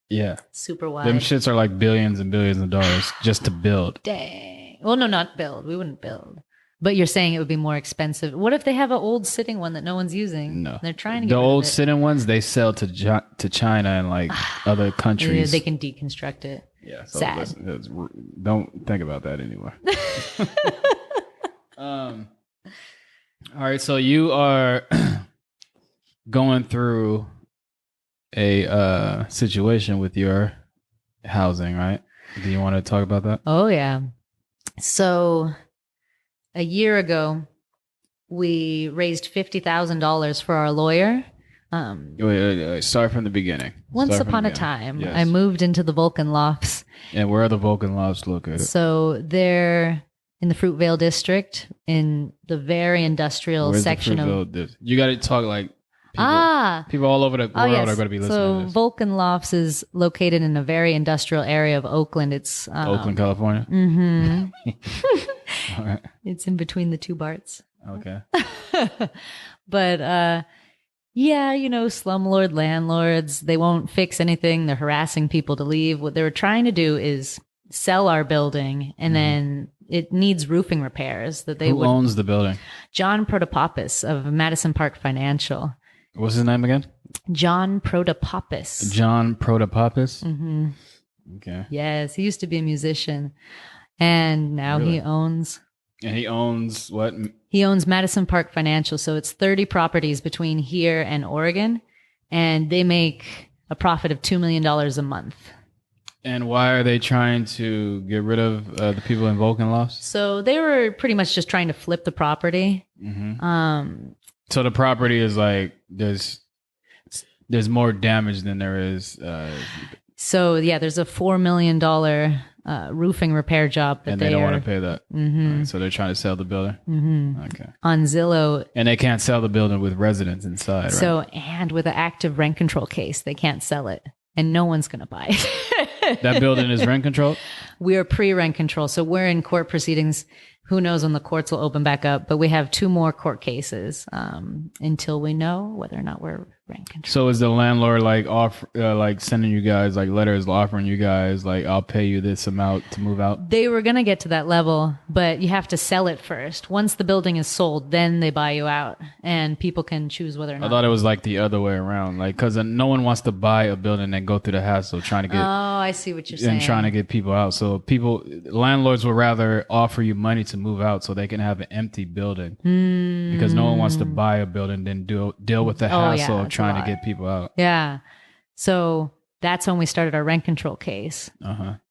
Yeah.
Super wide.
Them shits are billions and billions of dollars just to build.
Dang. Well, no, not build. We wouldn't build. But you're saying it would be more expensive. What if they have an old sitting one that no one's using?
No.
They're trying to get
the old sitting ones, they sell to China and other countries.
Yeah, they can deconstruct it.
Yeah. So
sad.
Don't think about that anymore. All right, so you are going through a situation with your housing, right? Do you want to talk about that?
Oh, yeah. So a year ago, we raised $50,000 for our lawyer.
Wait, start from the beginning.
Once upon a time, yes. I moved into the Vulcan Lofts.
And where are the Vulcan Lofts located?
So they're in the Fruitvale district, in the very industrial section of.
You got to talk people all over the world are going to be listening.
So
to this.
Vulcan Lofts is located in a very industrial area of Oakland. It's
Oakland, California. All right.
It's in between the 2 BARTs.
Okay.
But Yeah, slumlord landlords, they won't fix anything. They're harassing people to leave. What they were trying to do is sell our building, and then it needs roofing repairs that they
Who
would.
owns the building?
John Protopopis of Madison Park Financial.
What's his name again?
John Protopopis.
John Protopopis?
Mm-hmm.
Okay.
Yes, he used to be a musician, and now
Really?
he owns.
And he owns what?
He owns Madison Park Financial, so it's 30 properties between here and Oregon, and they make a profit of $2 million a month.
And why are they trying to get rid of the people in Vulcan Lofts?
So they were pretty much just trying to flip the property.
Mm-hmm. So the property is like there's more damage than there is.
So yeah, there's a $4 million roofing repair job that
and they don't want to pay that. Right, so they're trying to sell the building. Okay.
On Zillow.
And they can't sell the building with residents inside, right?
So, and with an active rent control case, they can't sell it, and no one's going to buy it.
That building is rent controlled?
We are pre-rent control, so we're in court proceedings. Who knows when the courts will open back up, but we have 2 more court cases until we know whether or not we're rent control.
So is the landlord like sending you guys like letters offering you guys like I'll pay you this amount to move out?
They were going to get to that level, but you have to sell it first. Once the building is sold, then they buy you out, and people can choose whether or not.
I thought it was like the other way around, like because no one wants to buy a building and go through the hassle trying to get.
Oh, I see what you're saying.
And trying to get people out. So landlords will rather offer you money to move out so they can have an empty building because no one wants to buy a building than deal with the hassle of trying to get people out.
Yeah. So that's when we started our rent control case.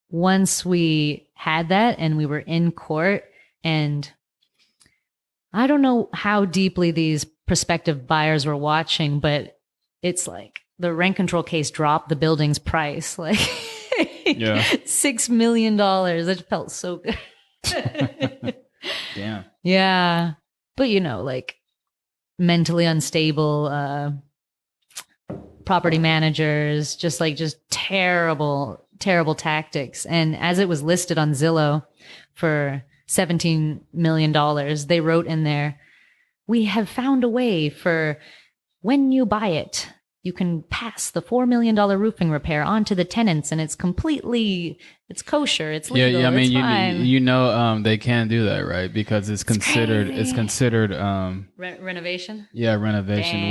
Once we had that and we were in court, and I don't know how deeply these prospective buyers were watching, but it's like the rent control case dropped the building's price. Like $6 million. It felt so good.
Damn.
Yeah. But like mentally unstable property managers, just terrible tactics. And as it was listed on Zillow for $17 million, they wrote in there, "We have found a way for when you buy it, you can pass the $4 million roofing repair onto the tenants, and it's kosher, it's legal,
yeah. I mean,
it's fine."
They can't do that, right? Because it's considered
renovation.
Yeah, renovation.
Damn.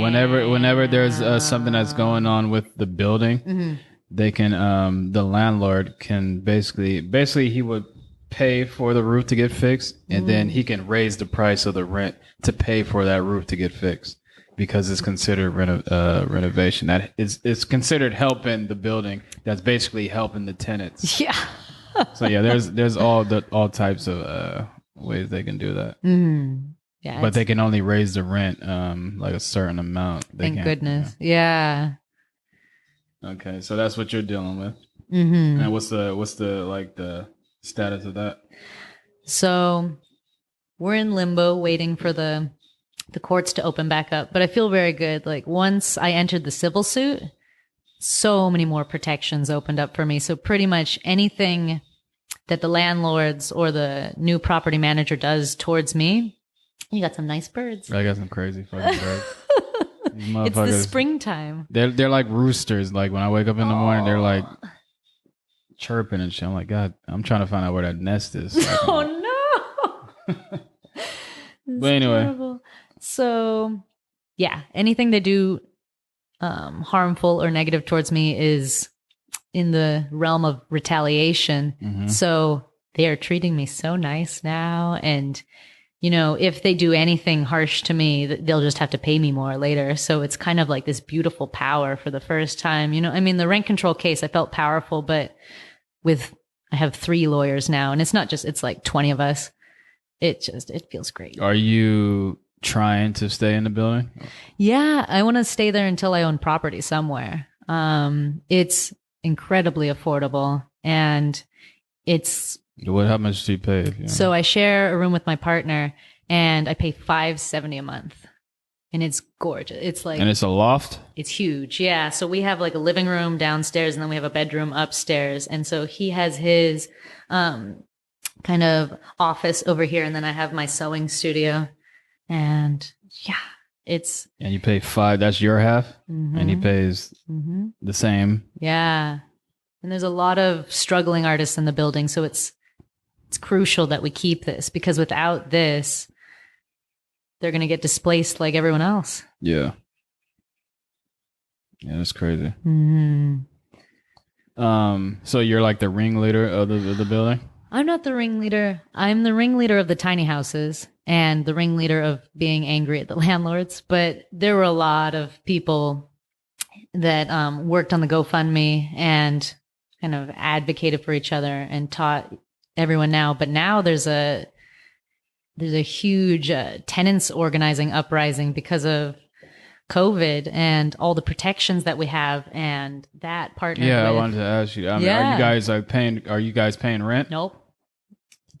Whenever there's something that's going on with the building, they can the landlord can basically he would pay for the roof to get fixed, and then he can raise the price of the rent to pay for that roof to get fixed. Because it's considered renovation. That it's considered helping the building. That's basically helping the tenants.
Yeah.
So yeah, there's all types of ways they can do that.
Yeah.
But they can only raise the rent like a certain amount.
Thank goodness. Yeah.
Okay, so that's what you're dealing with. And what's the the status of that?
So we're in limbo, waiting for the courts to open back up. But I feel very good. Like once I entered the civil suit, so many more protections opened up for me. So pretty much anything that the landlords or the new property manager does towards me, you got some nice birds.
I got some crazy fucking birds.
It's the springtime.
They're like roosters. Like when I wake up in the morning, they're like chirping and shit. I'm like, God, I'm trying to find out where that nest is.
Oh no.
But anyway.
Terrible. So, yeah, anything they do harmful or negative towards me is in the realm of retaliation. So they are treating me so nice now. And, if they do anything harsh to me, they'll just have to pay me more later. So it's kind of like this beautiful power for the first time. The rent control case, I felt powerful, but I have 3 lawyers now, and it's like 20 of us. It feels great.
Are you trying to stay in the building?
Yeah, I want to stay there until I own property somewhere. It's incredibly affordable, and
how much do you pay?
So I share a room with my partner, and I pay $570 a month, and it's gorgeous. And
it's a loft.
It's huge, yeah. So we have like a living room downstairs, and then we have a bedroom upstairs, and so he has his kind of office over here, and then I have my sewing studio. And yeah, It's
And you pay 5. That's your half, and he pays the same.
yeah. And there's a lot of struggling artists in the building, so it's crucial that we keep this, because without this, they're going to get displaced like everyone else.
Yeah. Yeah, that's crazy. So you're like the ringleader of the building?
I'm not the ringleader. I'm the ringleader of the tiny houses and the ringleader of being angry at the landlords. But there were a lot of people that worked on the GoFundMe and kind of advocated for each other and taught everyone now. But now there's a huge tenants organizing uprising because of COVID and all the protections that we have, and that partner.
Yeah, I wanted to ask you. I mean, are you guys paying rent?
Nope.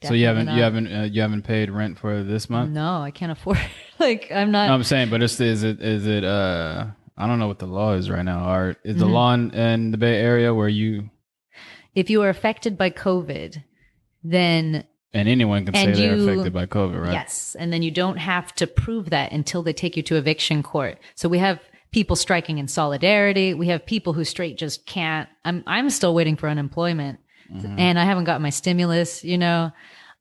So you haven't paid rent for this month?
No, I can't afford. I'm not.
No, I'm saying, but is it? I don't know what the law is right now. Is the law in the Bay Area where
if you are affected by COVID, then.
And anyone can say they're affected by COVID, right?
Yes. And then you don't have to prove that until they take you to eviction court. So we have people striking in solidarity. We have people who straight just can't. I'm still waiting for unemployment and I haven't got my stimulus, There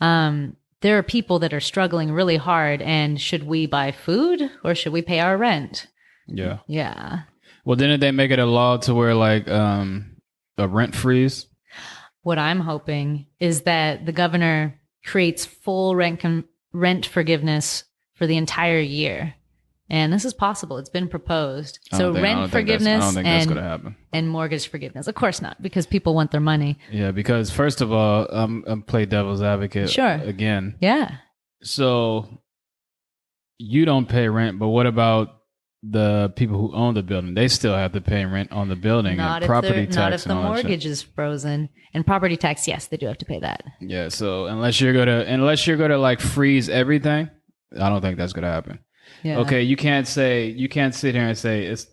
are people that are struggling really hard. And should we buy food or should we pay our rent?
Yeah.
Yeah.
Well, didn't they make it a law to where a rent freeze?
What I'm hoping is that the governor creates full rent forgiveness for the entire year. And this is possible. It's been proposed. So rent forgiveness
I don't think that's going to happen.
And mortgage forgiveness. Of course not, because people want their money.
Yeah, because first of all, I'm play devil's advocate again.
Yeah.
So you don't pay rent, but what about the people who own the building? They still have to pay rent on the building and property tax.
Not if the mortgage is frozen. And property tax, yes, they do have to pay that.
Yeah, so unless you're gonna like freeze everything, I don't think that's gonna happen. Yeah. Okay, you can't sit here and say it's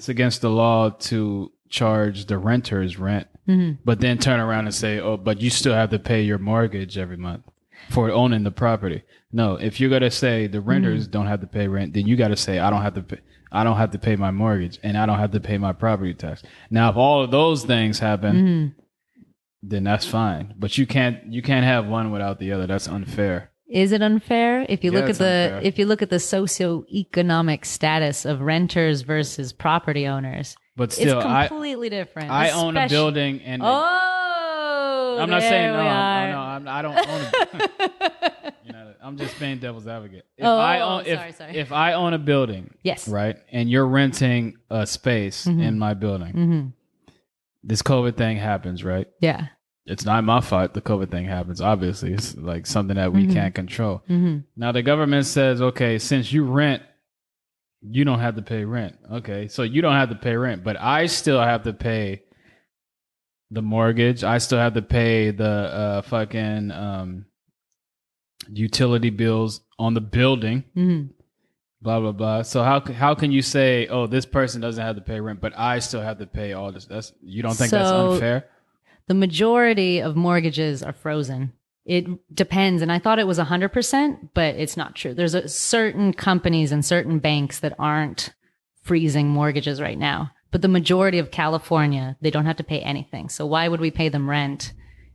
against the law to charge the renters rent, but then turn around and say, oh, but you still have to pay your mortgage every month for owning the property. No, if you're gonna say the renters don't have to pay rent, then you got to say I don't have to pay my mortgage and I don't have to pay my property tax. Now, if all of those things happen, then that's fine. But you can't have one without the other. That's unfair.
Is it unfair? If you look at the socioeconomic status of renters versus property owners,
but still,
it's completely different.
I own a building, and I'm not saying no. I don't own it. I'm just being devil's advocate. If I own a building,
yes,
right, and you're renting a space in my building, this COVID thing happens, right?
Yeah.
It's not my fault the COVID thing happens. Obviously, it's like something that we can't control. Now, the government says, okay, since you rent, you don't have to pay rent. Okay, so you don't have to pay rent, but I still have to pay the mortgage. I still have to pay the fucking utility bills on the building. Blah, blah, blah. So how can you say, oh, this person doesn't have to pay rent, but I still have to pay all this? You don't think that's unfair?
The majority of mortgages are frozen. It depends. And I thought it was 100%, but it's not true. There's certain companies and certain banks that aren't freezing mortgages right now. But the majority of California, they don't have to pay anything. So why would we pay them rent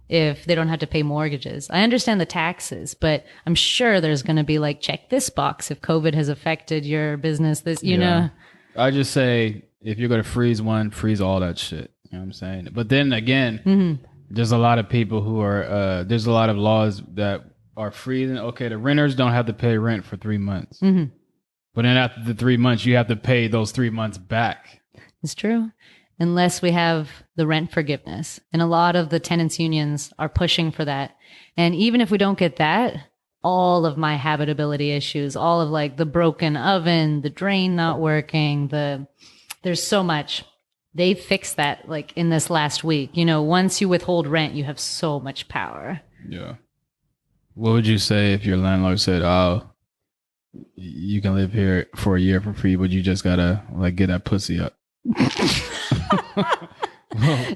if they don't have to pay mortgages? I understand the taxes, but I'm sure there's going to be like, check this box if COVID has affected your business. You know.
I just say, if you're going to freeze one, freeze all that shit. You know what I'm saying? But then again, there's a lot of people who are, there's a lot of laws that are freezing. Okay, the renters don't have to pay rent for 3 months. But then after the 3 months, you have to pay those 3 months back.
It's true. Unless we have the rent forgiveness. And a lot of the tenants unions are pushing for that. And even if we don't get that, all of my habitability issues, all of like the broken oven, the drain not working, there's so much. They fixed that like in this last week. Once you withhold rent, you have so much power.
Yeah. What would you say if your landlord said, oh, you can live here for a year for free, but you just gotta like get that pussy up?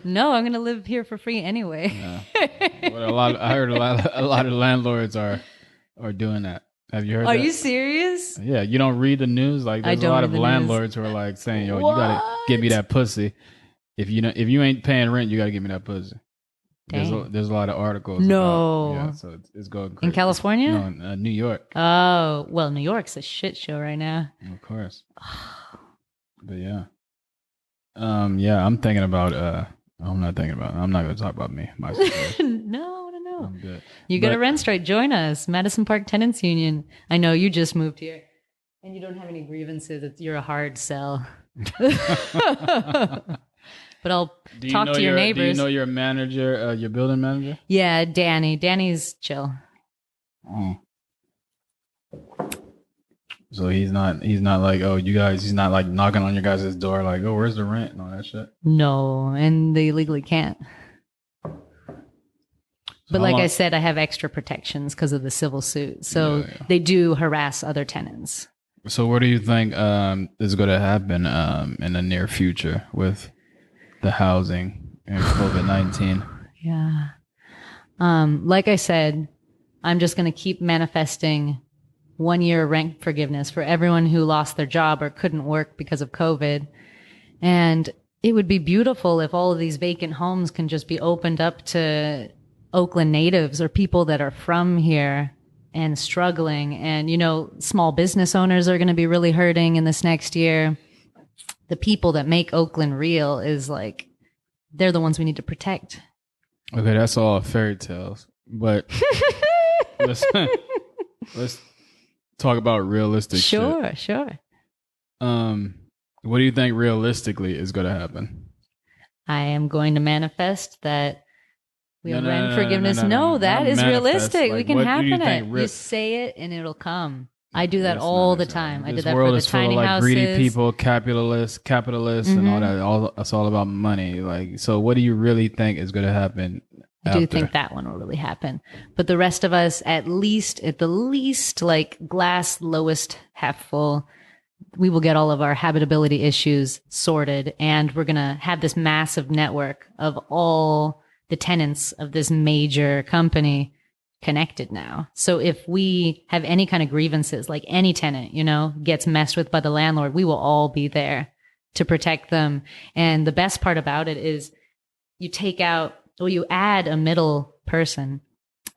No, I'm gonna live here for free anyway.
Yeah. But I heard a lot of landlords are doing that. Have you heard
Are
that?
you serious?
Yeah, you don't read the news. Like, there's a lot of landlords who are like saying, "Yo, you gotta give me that pussy. If you ain't paying rent, you gotta give me that pussy." There's a lot of articles.
No.
So it's going crazy.
In California?
No, in New York.
Oh, well, New York's a shit show right now.
Of course. But yeah. Yeah, I'm thinking about I'm not gonna talk about me. My situation.
No.
I'm good.
You got a rent strike. Join us. Madison Park Tenants Union. I know you just moved here and you don't have any grievances. You're a hard sell. But I'll talk to your neighbors.
Do you know your manager, your building manager?
Yeah, Danny. Danny's chill.
Oh. So he's not like, oh, you guys, he's not like knocking on your guys' door like, oh, where's the rent and all that shit?
No, and they legally can't. But like I said, I have extra protections because of the civil suit. So they do harass other tenants.
So what do you think is going to happen in the near future with the housing and COVID-19?
Yeah. Like I said, I'm just going to keep manifesting 1 year rent forgiveness for everyone who lost their job or couldn't work because of COVID. And it would be beautiful if all of these vacant homes can just be opened up to Oakland natives or people that are from here and struggling. And, you know, small business owners are going to be really hurting in this next year. The people that make Oakland real is like, they're the ones we need to protect.
Okay, that's all fairy tales. But let's talk about realistic shit.
Sure.
What do you think realistically is going to happen?
I am going to manifest that we have rent forgiveness. No, that is realistic. We can happen it. You say it and it'll come. I do that all the time. I did that for the tiny houses.
Greedy people, capitalists, and all that. It's all about money. Like, so what do you really think is going to happen?
I do think that one will really happen. But the rest of us, at the least, like glass lowest half full, we will get all of our habitability issues sorted. And we're going to have this massive network of all the tenants of this major company connected now. So if we have any kind of grievances, like any tenant, you know, gets messed with by the landlord, we will all be there to protect them. And the best part about it is you add a middle person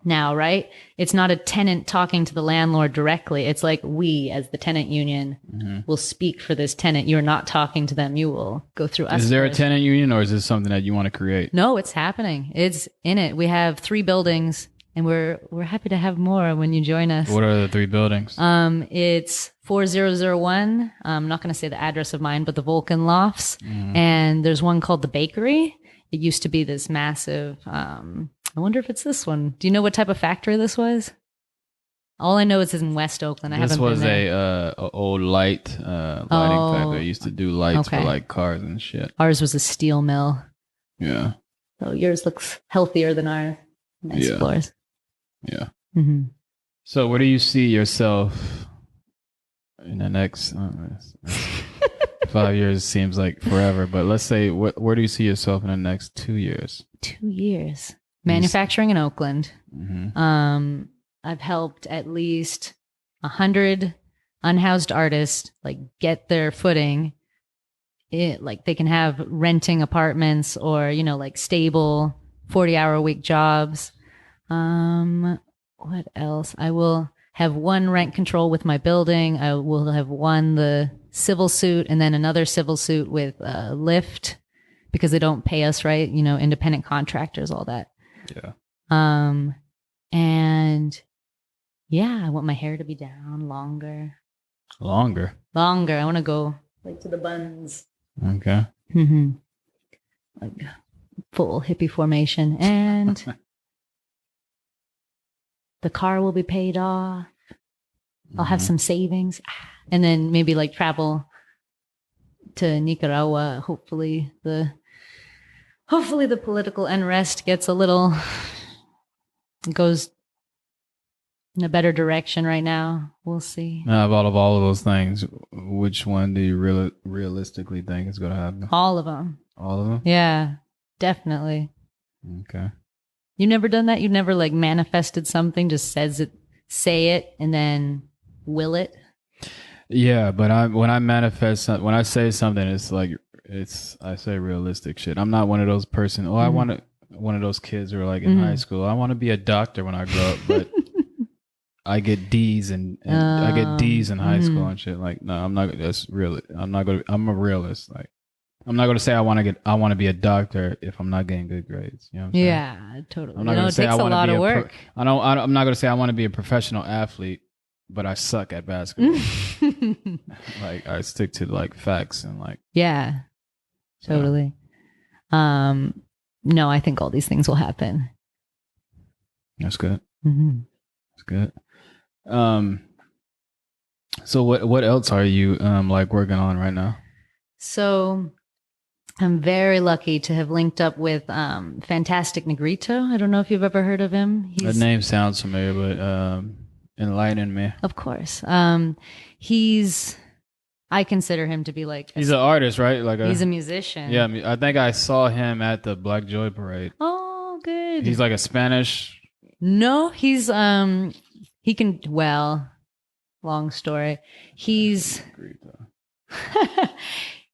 now, right? It's not a tenant talking to the landlord directly. It's like we, as the tenant union, will speak for this tenant. You're not talking to them. You will go through us.
Is there
first.
A tenant union, or is this something that you want to create?
No, it's happening. It's in it. We have 3 buildings, and we're happy to have more when you join us.
What are the 3 buildings?
It's 4001. I'm not going to say the address of mine, but the Vulcan Lofts. And there's one called the Bakery. It used to be this massive, I wonder if it's this one. Do you know what type of factory this was? All I know is it's in West Oakland.
This was a old lighting factory. They used to do lights for like cars and shit.
Ours was a steel mill.
Yeah.
So yours looks healthier than ours. Nice floors.
Yeah. Mm-hmm. So where do you see yourself in the next 5 years? Seems like forever, but let's say where do you see yourself in the next 2 years?
2 years. Manufacturing in Oakland. Mm-hmm. I've helped at least 100 unhoused artists like get their footing. Like they can have renting apartments or, you know, like stable 40-hour-a-week jobs. What else? I will have 1 rent control with my building. I will have 1 the civil suit and then another civil suit with Lyft because they don't pay us right. You know, independent contractors, all that.
Yeah.
And yeah, I want my hair to be down longer.
Longer.
I want to go like to the buns.
Okay.
Mm-hmm. Like full hippie formation, and the car will be paid off. I'll have some savings, and then maybe like travel to Nicaragua. Hopefully the political unrest goes in a better direction right now. We'll see.
Now, out of all of those things, which one do you realistically think is going to happen?
All of them.
All of them?
Yeah, definitely.
Okay.
You never done that? You've never like manifested something, just said say it and then will it.
Yeah, but when I manifest, when I say something, it's like I say realistic shit. I'm not one of those person. Oh, I want to one of those kids who are like in high school. I want to be a doctor when I grow up, but I get D's and I get D's in high school and shit. Like, no, I'm not. That's real. I'm not gonna. I'm a realist. Like, I'm not gonna say I want to be a doctor if I'm not getting good grades. You know what I'm saying?
Yeah, totally.
I'm not gonna say
it takes a lot of work.
I'm not gonna say I want to be a professional athlete, but I suck at basketball. Like, I stick to like facts and like.
Yeah, totally. No, I think all these things will happen.
That's good.
Mm-hmm.
That's good. So what else are you like working on right now?
So I'm very lucky to have linked up with Fantastic Negrito. I don't know if you've ever heard of him.
The name sounds familiar, but enlighten me.
Of course. I consider him to be like
he's an artist, right? He's
a musician.
Yeah, I think I saw him at the Black Joy Parade.
Oh, good.
He's like a Spanish.
No, he's he can, well, long story. He's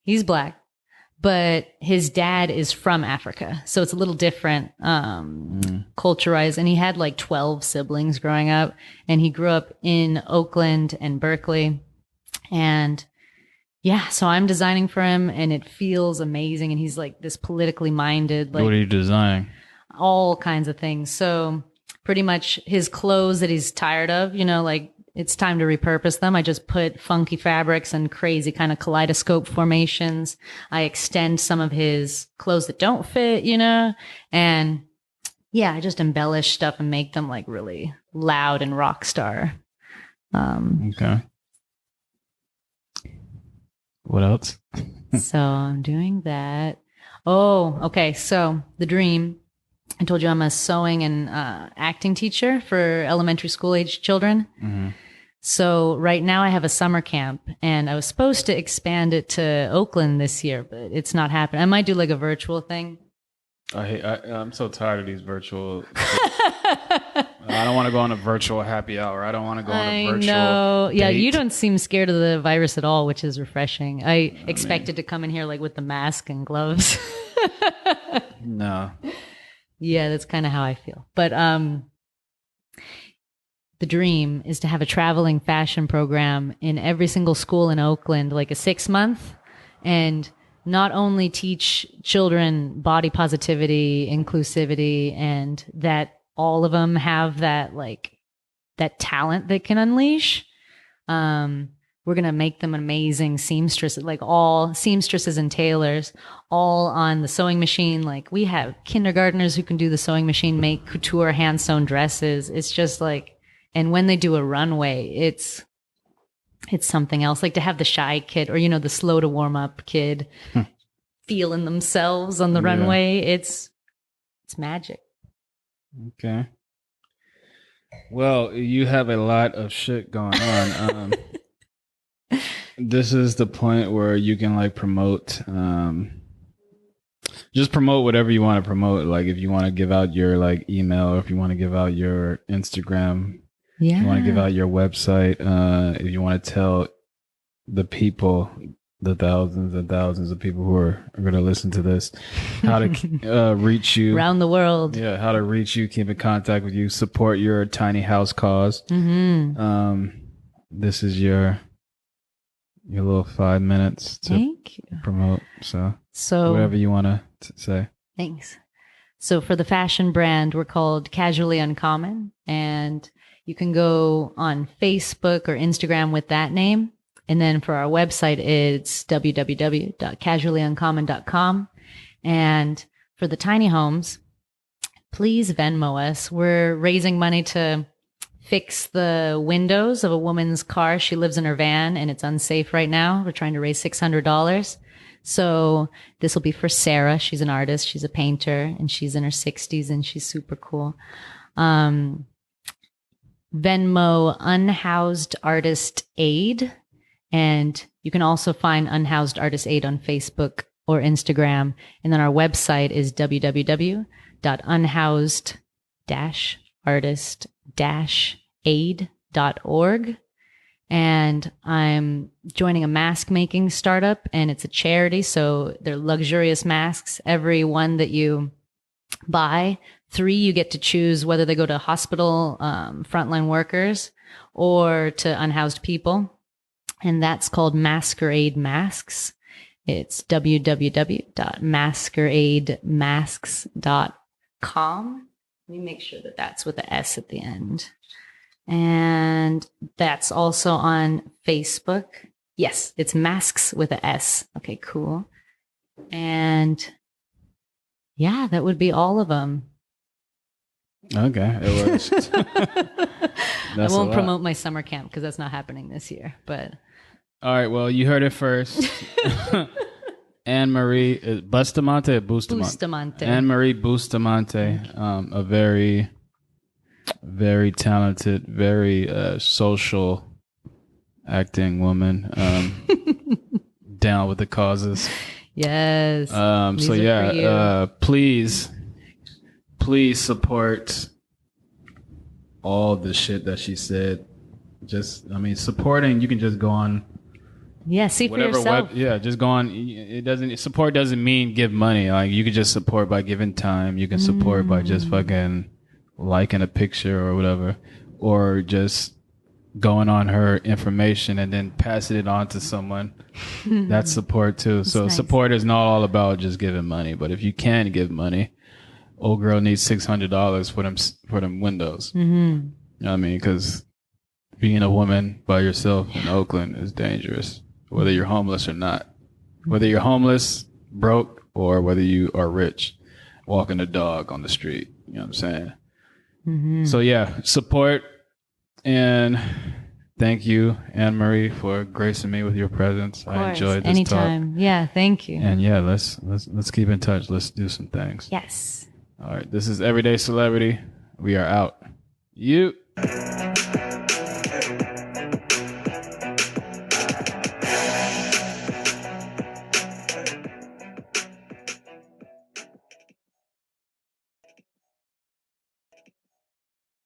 he's black, but his dad is from Africa. So it's a little different, culturized. And he had like 12 siblings growing up, and he grew up in Oakland and Berkeley. And yeah, so I'm designing for him and it feels amazing. And he's like this politically minded, like,
what are you designing?
All kinds of things. So pretty much his clothes that he's tired of, like it's time to repurpose them. I just put funky fabrics and crazy kind of kaleidoscope formations. I extend some of his clothes that don't fit, and yeah, I just embellish stuff and make them like really loud and rock star.
Okay. What else?
So I'm doing that. Oh, okay. So the dream, I told you I'm a sewing and acting teacher for elementary school age children. Mm-hmm. So right now I have a summer camp, and I was supposed to expand it to Oakland this year, but it's not happening. I might do like a virtual thing.
I'm so tired of these virtual. I don't want to go on a virtual happy hour. I don't want to go on a virtual. No,
yeah, you don't seem scared of the virus at all, which is refreshing. I expected to come in here like with the mask and gloves.
No.
Yeah, that's kind of how I feel. But the dream is to have a traveling fashion program in every single school in Oakland, like a 6-month, and not only teach children body positivity, inclusivity, and that all of them have that that talent they can unleash. We're going to make them amazing seamstresses, like all seamstresses and tailors, all on the sewing machine. Like we have kindergartners who can do the sewing machine, make couture hand sewn dresses. It's just like, and when they do a runway, it's something else. Like to have the shy kid or, the slow to warm up kid feeling themselves on the runway. It's magic.
Okay. Well, you have a lot of shit going on. This is the point where you can like promote, just promote whatever you want to promote. Like if you want to give out your like email, or if you want to give out your Instagram, if you want to give out your website, if you want to tell the people, the thousands and thousands of people who are going to listen to this, how to reach you
around the world.
Yeah, how to reach you, keep in contact with you, support your tiny house cause. Mm-hmm. This is your little 5 minutes to promote. So whatever you want to say.
Thanks. So for the fashion brand, we're called Casually Uncommon, and you can go on Facebook or Instagram with that name. And then for our website, it's www.casuallyuncommon.com. And for the tiny homes, please Venmo us. We're raising money to fix the windows of a woman's car. She lives in her van and it's unsafe right now. We're trying to raise $600. So this will be for Sarah. She's an artist. She's a painter and she's in her 60s and she's super cool. Venmo Unhoused Artist Aid. And you can also find Unhoused Artist Aid on Facebook or Instagram. And then our website is www.unhoused-artist-aid.com. maskadeaid.org. And I'm joining a mask making startup, and it's a charity. So they're luxurious masks. Every one that you buy, 3, you get to choose whether they go to hospital, frontline workers, or to unhoused people. And that's called Masquerade Masks. It's www.masquerademasks.com. Let me make sure that that's with the S at the end. And that's also on Facebook. Yes, it's Masks with a S. Okay, cool. And yeah, that would be all of them.
Okay, it works.
I won't promote my summer camp because that's not happening this year. But
all right, well, you heard it first. AnnMarie Bustamante or Bustamante? AnnMarie Bustamante, a very, very talented, very social acting woman, down with the causes.
Yes.
So yeah, please support all the shit that she said. Supporting, you can just go on.
Yeah, see for yourself.
Just go on. Support doesn't mean give money. Like, you can just support by giving time. You can support by just fucking liking a picture or whatever, or just going on her information and then passing it on to someone. That's support too. That's nice. Support is not all about just giving money, but if you can give money, old girl needs $600 for them windows. You know what I mean? Because being a woman by yourself in Oakland is dangerous, whether you're homeless or not. Whether you're homeless, broke, or whether you are rich, walking a dog on the street. You know what I'm saying? So yeah, support. And thank you, AnnMarie, for gracing me with your presence. I enjoyed this
anytime. Talk. Yeah, thank you.
And yeah, let's keep in touch. Let's do some things.
Yes.
All right. This is Everyday Celebrity. We are out. You.